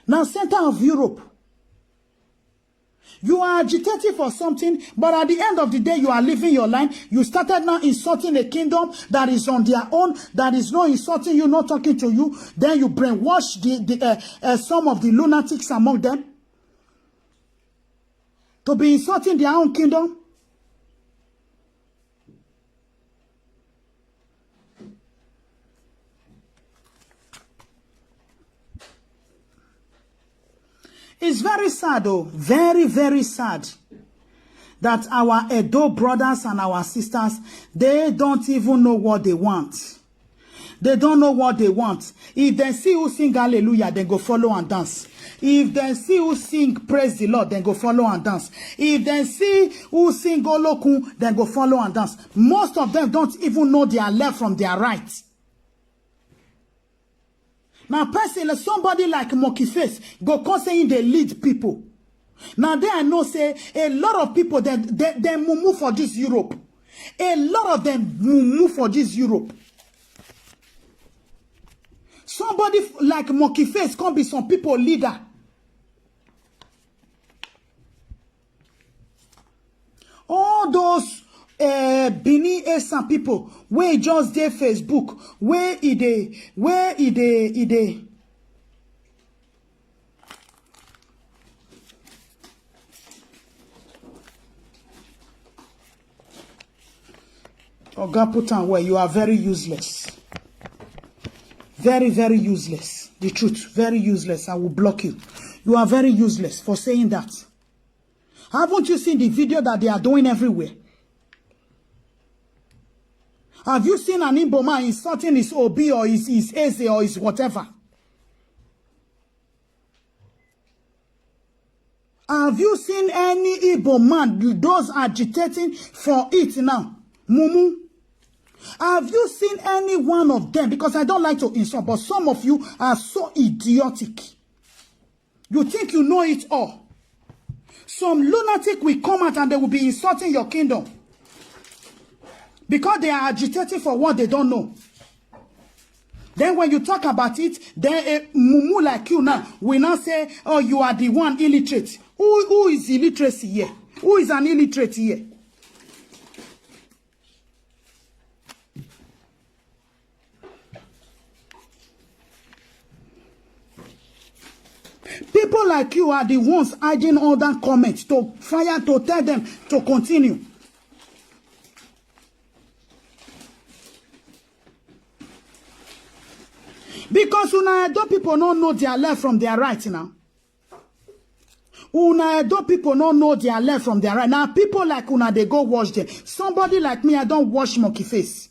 Now center of Europe. You are agitating for something, but at the end of the day, you are living your life. You started now insulting a kingdom that is on their own, that is not insulting you, not talking to you. Then you brainwash some of the lunatics among them to be insulting their own kingdom. It's very sad, though. Very, very sad that our Edo brothers and our sisters, they don't even know what they want. They don't know what they want. If they see who sing hallelujah, then go follow and dance. If they see who sing praise the Lord, then go follow and dance. If they see who sing Olokun, then go follow and dance. Most of them don't even know their left from their right. Now, personally, somebody like Monkey Face go come saying they lead people. Now, there I know say a lot of people they move for this Europe. A lot of them move for this Europe. Somebody like Monkey Face can be some people leader. All those Benin Esa people where just their Facebook, where it dey. Oga put on where you are very useless. Very, very useless. The truth, very useless. I will block you. You are very useless for saying that. Haven't you seen the video that they are doing everywhere? Have you seen an Igbo man insulting his OB or his Eze or his whatever? Have you seen any Igbo man, those agitating for it now? Mumu? Have you seen any one of them? Because I don't like to insult, but some of you are so idiotic. You think you know it all. Some lunatic will come out and they will be insulting your kingdom. Because they are agitating for what they don't know. Then when you talk about it, then a mumu like you now will not say, oh, you are the one illiterate. Who is illiteracy here? Who is an illiterate here? People like you are the ones hiding all that comments to fire to tell them to continue. Because Edo people don't know their left from their right now. Edo people don't know their left from their right. Now people like they go watch them. Somebody like me, I don't watch Monkey Face.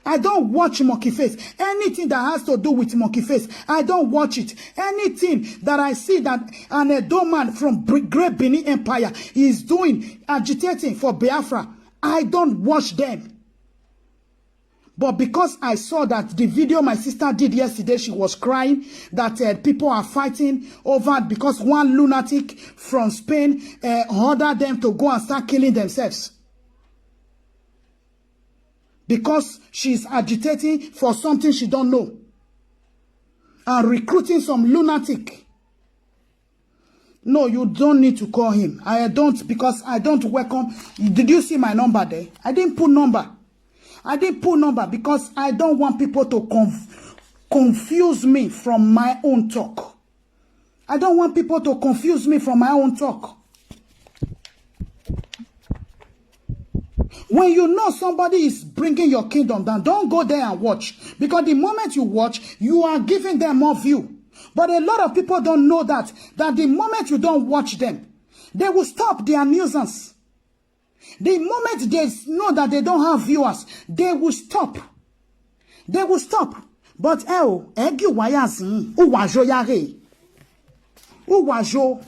I don't watch Monkey Face. Anything that has to do with Monkey Face, I don't watch it. Anything that I see that an Edo man from Great Benin Empire is doing, agitating for Biafra, I don't watch them. But because I saw that the video my sister did yesterday, she was crying that people are fighting over because one lunatic from Spain ordered them to go and start killing themselves. Because she's agitating for something she don't know. And recruiting some lunatic. No, you don't need to call him. I don't, because I don't welcome. Did you see my number there? I didn't put number. I didn't put number because I don't want people to confuse me from my own talk. I don't want people to confuse me from my own talk. When you know somebody is bringing your kingdom down, don't go there and watch. Because the moment you watch, you are giving them more view. But a lot of people don't know that the moment you don't watch them, they will stop their nuisance. The moment they know that they don't have viewers, they will stop. They will stop. But egi wayazi, uwajo yare. Uwajo.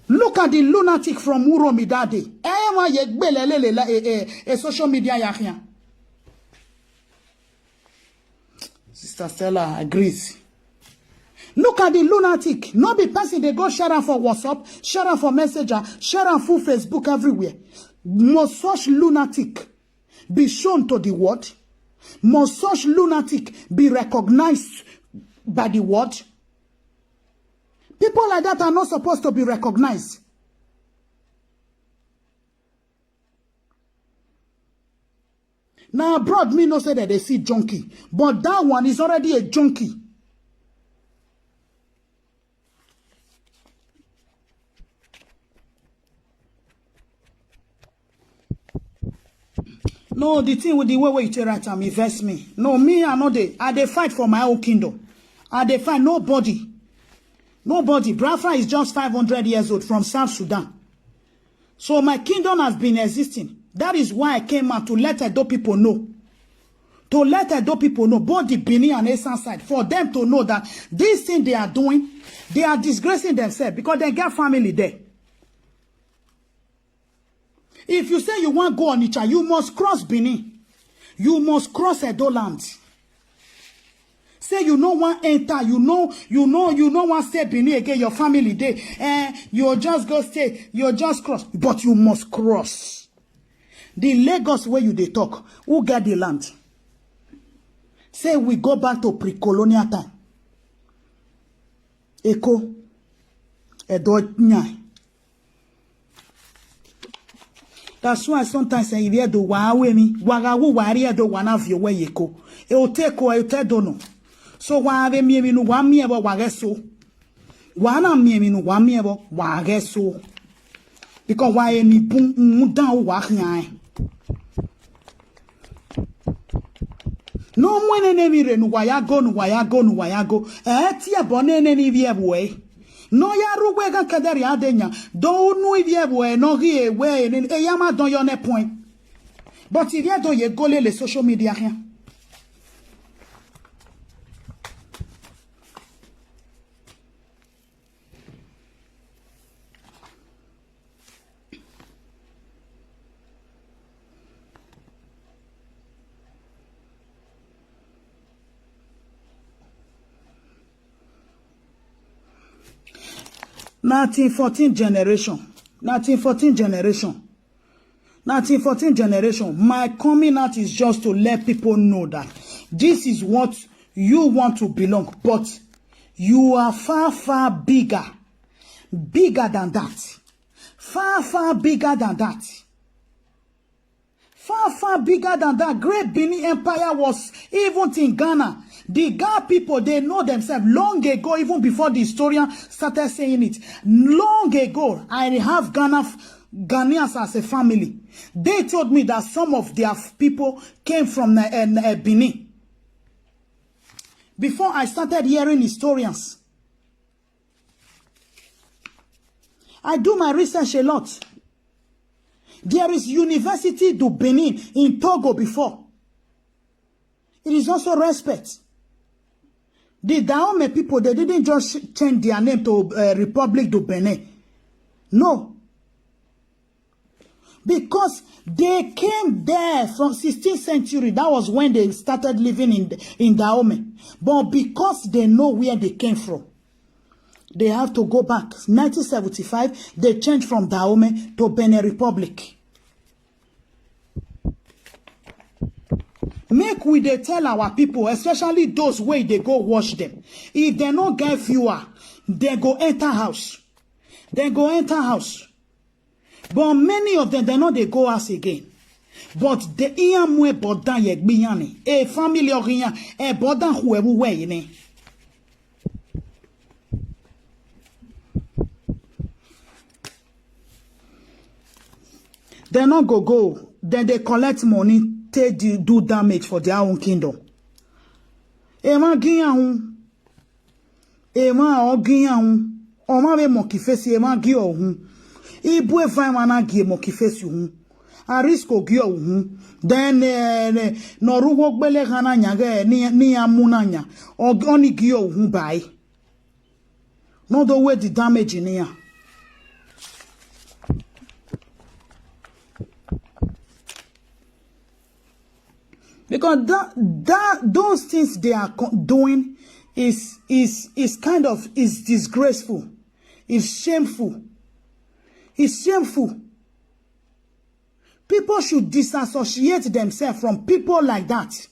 Look at the lunatic from Uromidade. Social media yahya. Sister Stella agrees. Look at the lunatic. Not be person they go share for WhatsApp, share for Messenger, share for Facebook everywhere. Must such lunatic be shown to the world? Must such lunatic be recognized by the world? People like that are not supposed to be recognized. Now abroad, me no say that they see junkie, but that one is already a junkie. No, the thing with the way you write am invest me. No, me I know they fight for my own kingdom. They fight nobody. Nobody. Biafra is just 500 years old from South Sudan. So my kingdom has been existing. That is why I came out to let Edo people know. To let Edo people know, both the Benin and Eastern side, for them to know that this thing they are doing, they are disgracing themselves because they get family there. If you say you want to go on Onitsha, you must cross Benin. You must cross Edo land. Say you no want enter, you no want stay Benin again, your family there. You just go stay, you just cross. But you must cross. The Lagos where you they talk, who get the land? Say we go back to pre-colonial time. Eko, Edo Nyai. That's why sometimes I hear do wawe mi wagawu wari do wana vyo we yeko. E oteko e otedono. So wawe mi nu wa mi ebo wageso. Wana mi nu wa mi ebo wageso. Because why mi pun mudan wa hyan. No mwene ne mi re nu wayago nu wayago nu wayago. Ti abone ne ni vie boy. No ya rugwe ga kadari adenya do nu ivie no rie we e yama don yo ne point. But il y a do ye gole les social media rien. Nineteen 14 generation. My coming out is just to let people know that this is what you want to belong, but you are far, far bigger than that. Far bigger than that. Far bigger than that. Great Benin Empire was even in Ghana. The Ghana people, they know themselves long ago, even before the historian started saying it. Long ago, I have Ghanaians as a family. They told me that some of their people came from Benin. Before I started hearing historians, I do my research a lot. There is University du Benin in Togo before. It is also respect. The Dahomey people, they didn't just change their name to Republic du Benin. No. Because they came there from 16th century. That was when they started living in Dahomey. But because they know where they came from, they have to go back. 1975, they changed from Dahomey to Benin Republic. Make we they tell our people, especially those way they go wash them. If they not get fewer, they go enter house. They go enter house. But many of them, they know they go house again. But the iyamwe bodan yegbiyani, a family of a bodan whoever way ne. They not go. Then they collect money. They do damage for their own kingdom. Ema giyan, ema ogiyan, oma be mokifesi ema giyo hun. Ibu efa mana giye mokifesi hun. Arisko giyo hun. Then norugo gbele kana nyage ni amunanya. Oni giyo hun bai. No the way the damage in here. Because those things they are doing is kind of disgraceful, is shameful. It's shameful. People should disassociate themselves from people like that.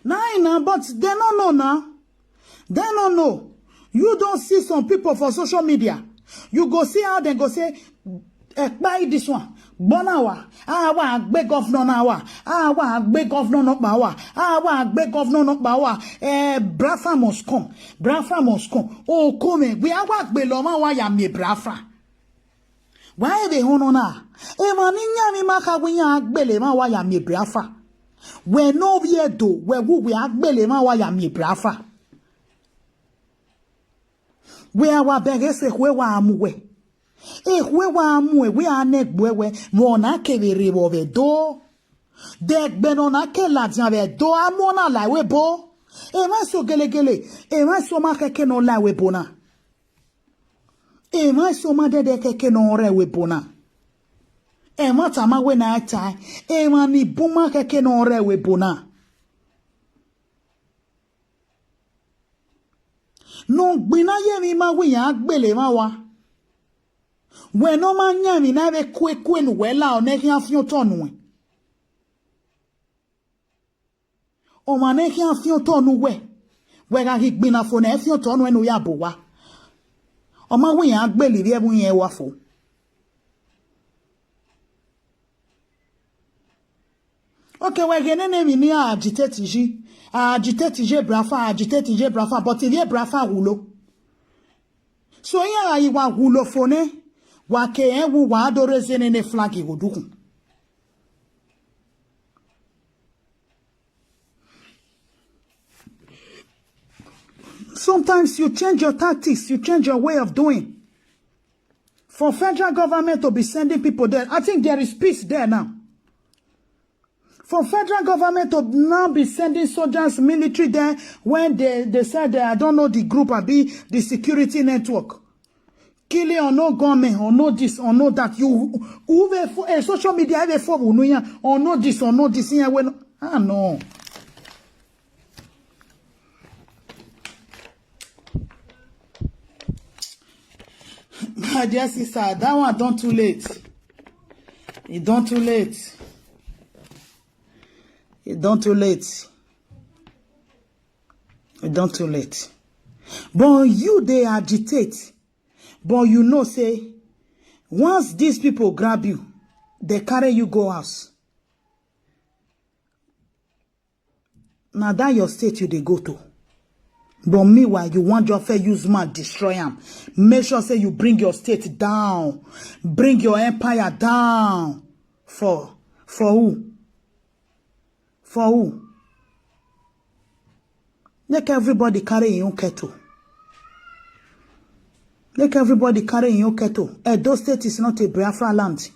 Nah, but they don't know now. They don't know. You don't see some people for social media. You go see how they go say, buy this one. Bonawa. Wa big governor nawa. Wa big governor not bawa. Wa big governor not bawa. Biafra must come. Biafra must come. Oh, come. We are work below wa ya me Biafra. Why they honona? Maninya mi maka winya bele ma wa ya me Biafra. We no we do. We are bele ma wa ya me Biafra. We are wa begese we wa amuwe. We wa amwe we anek bwewe mona kebere bo ve do dek benona ke la jan ve do amona la we bo e ma so gelegele e ma so ma keke no la we bona e ma so ma de keke no re we bona e ma ta ma we na ta e ma ni buma keke no re we bona no gbina ye mi ma we yan gbele ma wa. When no man yami na be quick wella o neki afion tonu. O ma neki afion tonu we. We ga ki gbina fo na afion tonu enu ya bo wa. O ma we yan gbeli bi ebun yen wa fo. Okay, we genene mi ni agitate ji. Agitate je brafa, but il brafa hulo. So ya yi wa hulo fo ne. Sometimes you change your tactics, you change your way of doing. For federal government to be sending people there, I think there is peace there now. For federal government to now be sending soldiers, military there, when they said, I don't know the group, or the security network. Killing or no government, or no this, or no that. You who social media have for or no this, or no this. No. My dear sister, that one done too late. It done too late. It done too late. It done too late. But you they agitate. But you know, say, once these people grab you, they carry you go house. Now that your state you they go to. But meanwhile, you want your fair use man destroy them. Make sure say you bring your state down. Bring your empire down. For who? For who? Make everybody carry your own kettle. Make everybody carry in your kettle. Edo State is not a Biafra land.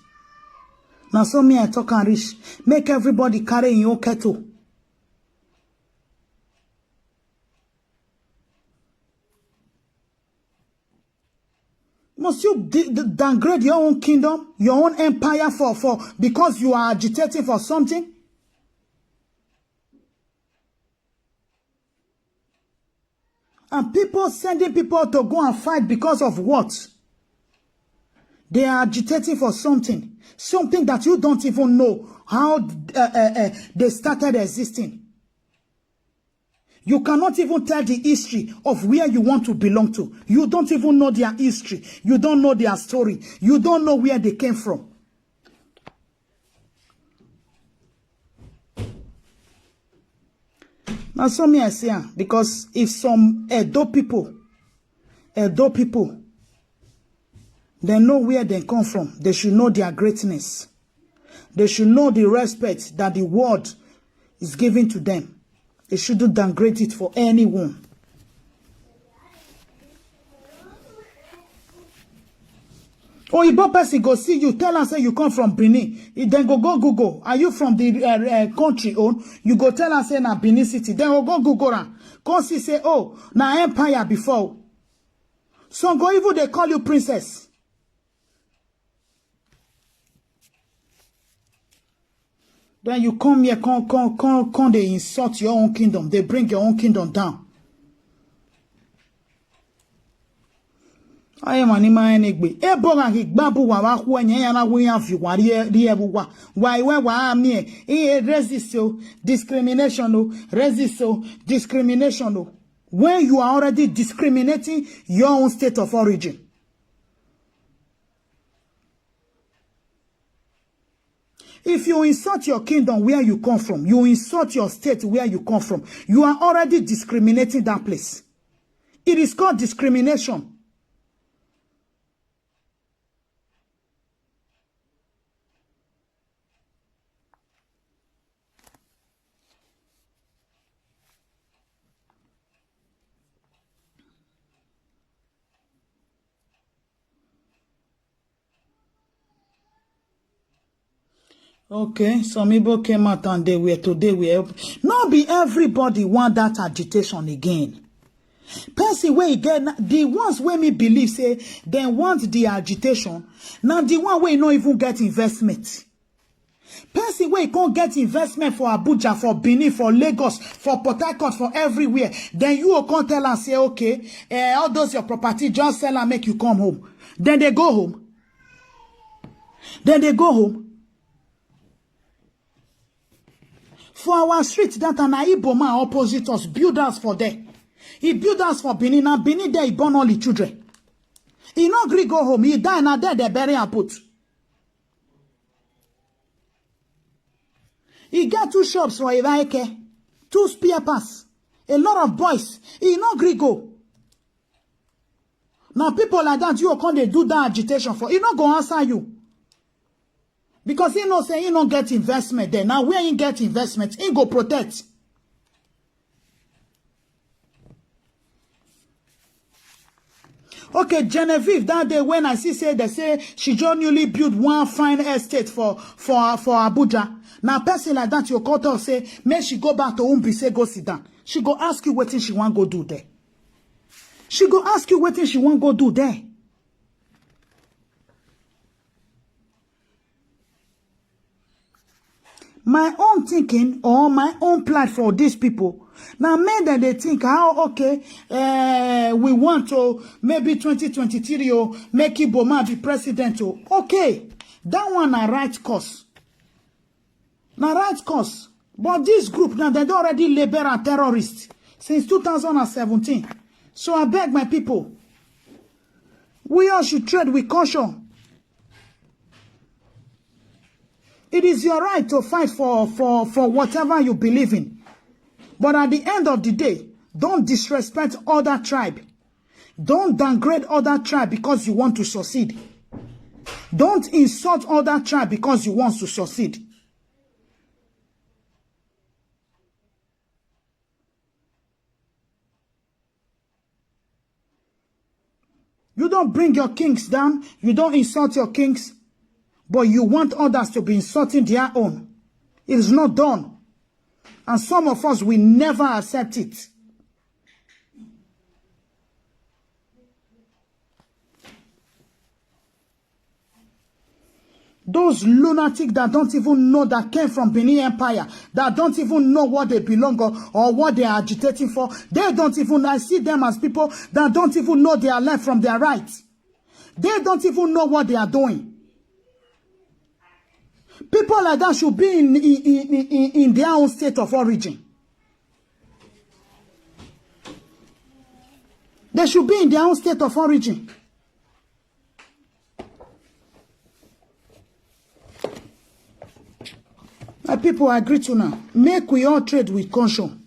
Now so me I talk and reach. Make everybody carry in your kettle. Must you downgrade your own kingdom, your own empire for because you are agitating for something? And people sending people to go and fight because of what? They are agitating for something. Something that you don't even know how they started existing. You cannot even tell the history of where you want to belong to. You don't even know their history. You don't know their story. You don't know where they came from. Now, some I say, because if some Edo people, they know where they come from. They should know their greatness. They should know the respect that the world is giving to them. They shouldn't downgrade it for anyone. Or if person go see you, tell us say you come from Benin. Then go Google. Are you from the country own? You go tell us say na Benin city. Then go Google. Come see say, oh, na empire before. So go even they call you princess. Then you come here, come they insult your own kingdom. They bring your own kingdom down. I am an imanigbe. Ebora higbabu wa wakwenye yana wuya fi wari riebuwa. Wa me resist discrimination discrimination. When you are already discriminating your own state of origin. If you insult your kingdom where you come from, you insult your state where you come from, you are already discriminating that place. It is called discrimination. Okay, some people came out and they were today we help. Not be everybody want that agitation again. Person where get the ones where me believe say they want the agitation. Now the one where not even get investment. Person where can't get investment for Abuja, for Benin, for Lagos, for Port Harcourt, for everywhere. Then you will come tell and say, okay, all those your property, just sell and make you come home. Then they go home. For our street, that an Igbo man opposite us, build us for there. He build us for Benin, and Benin there, he born all the children. He not agree go home, he die, and there they bury and put. He get 2 shops for Ivaeke, 2 spare parts, a lot of boys. He not agree go. Now people like that, you can't they do that agitation for. He not go answer you. Because he know say he don't get investment there. Now where he get investment, he go protect. Okay, Genevieve, that day when I see say they say she genuinely built one fine estate for Abuja. Now person like that, your court say, may she go back to Umbi, say go sit down. She go ask you what she want go do there. She go ask you what she want go do there. My own thinking or my own plan for these people. Now, men that they think, how, okay, we want to, maybe 2023, or make Iboma be president. Okay, that one a right course. Now, right course. But this group, now, they already label a terrorist since 2017. So I beg my people, we all should tread with caution. It is your right to fight for whatever you believe in. But at the end of the day, don't disrespect other tribe. Don't downgrade other tribe because you want to succeed. Don't insult other tribe because you want to succeed. You don't bring your kings down. You don't insult your kings. But you want others to be insulting their own. It is not done. And some of us will never accept it. Those lunatics that don't even know that came from Benin Empire, that don't even know what they belong or what they are agitating for. They don't even, I see them as people that don't even know their left from their right. They don't even know what they are doing. People like that should be in their own state of origin. They should be in their own state of origin. My people, I agree to now. Make we all trade with caution.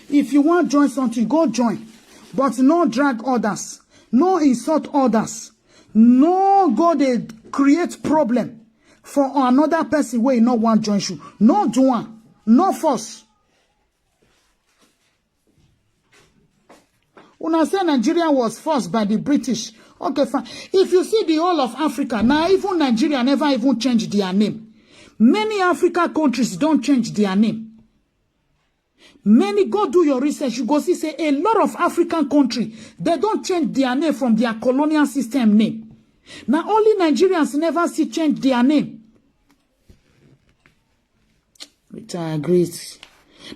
If you want to join something, go join. But no drag others. No insult others. No go they create problem for another person where you no want join you. No do one. No force. When I say Nigeria was forced by the British, okay, fine. If you see the whole of Africa, now even Nigeria never even changed their name. Many African countries don't change their name. Many, go do your research, you go see, say, a lot of African countries, they don't change their name from their colonial system name. Now, only Nigerians never see change their name. Which I agree.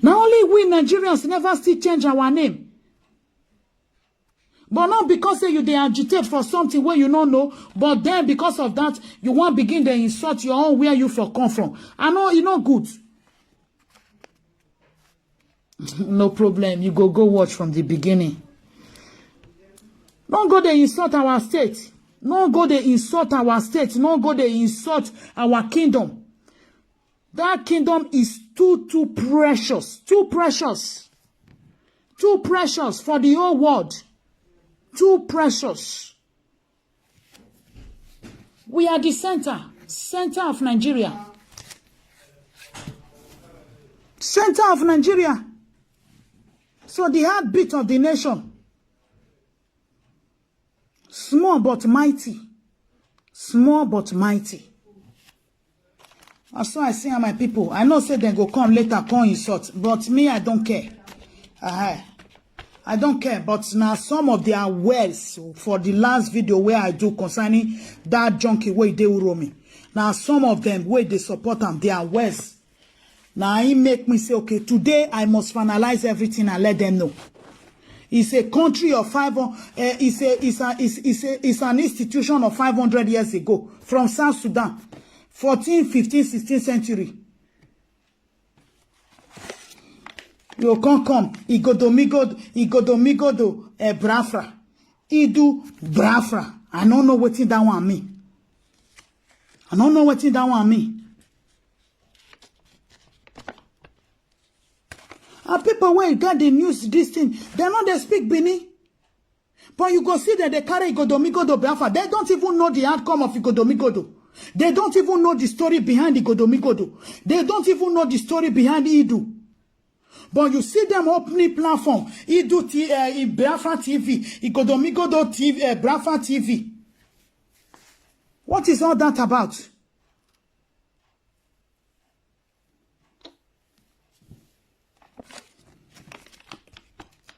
Now, only we Nigerians never see change our name. But not because say they agitate for something where you don't know, but then because of that, you want to begin to insult your own where you for come from. I know you know good. No problem. You go watch from the beginning. Don't go there insult our state. Don't go there insult our state. Don't go there insult our kingdom. That kingdom is too precious. Too precious. Too precious for the whole world. Too precious. We are the center of Nigeria. Center of Nigeria. So the heartbeat of the nation. Small but mighty. Small but mighty. And so I see my people. I know say they go come later, come insult. But me, I don't care. I don't care, but now some of their words for the last video where I do concerning that junkie way they will me. Now some of them where they support them, their words. Now it make me say, okay, today I must finalize everything and let them know. It's a country of it's an institution of 500 years ago from South Sudan, 14th, 15th, 16th century. You can't come. Igodomigodo, Biafra. Idu Biafra. I don't know what that one mean. I don't know what that one mean. And people where got the news, this thing, they know they speak Benin. But you go see that they carry Igodomigodo Biafra. They don't even know the outcome of Igodomigodo. They don't even know the story behind Igodomigodo. They don't even know the story behind Idu. But you see them opening platform. Idu Biafra TV, Igodomigodo TV, Biafra TV. What is all that about?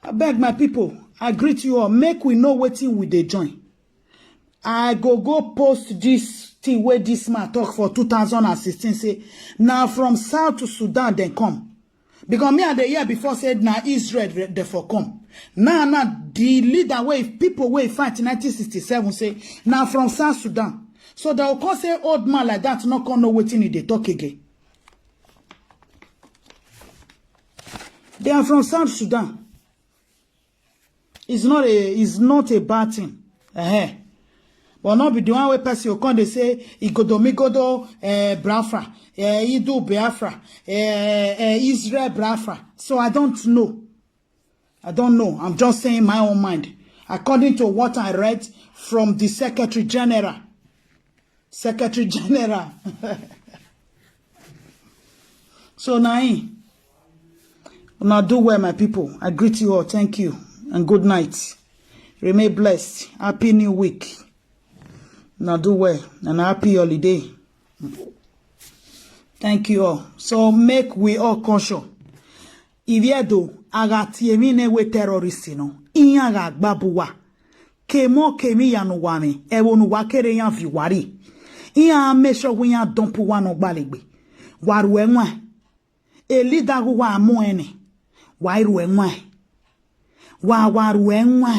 I beg my people, I greet you all. Make we know wetin we dey join. I go post this thing where this man talk for 2016. Say now from South to Sudan then come. Because me and the year before said now Israel they for come. Now the leader way people way fight in 1967 say now from South Sudan. So they will come say old man like that not gonna know wetin they talk again. They are from South Sudan. It's not a bad thing. But not be the one way person you come they say Igodomigodo Biafra, Idu Biafra, Israel Biafra. So I don't know. I'm just saying my own mind. According to what I read from the Secretary General. So now do well, my people. I greet you all. Thank you and good night. Remain blessed. Happy New Week. Now do well and happy holiday. Thank you all. So make we all cautious. Iviedo agatiemine we terrorists no. Inyaga babuwa. Kemo kemi yanuwame. Ewonu wakere yan viwari. Iya make sure we ya dump one ogbalegbe. Waru enwa. E leader who wa amu ene. Wairu enwa. Wa waru enwa.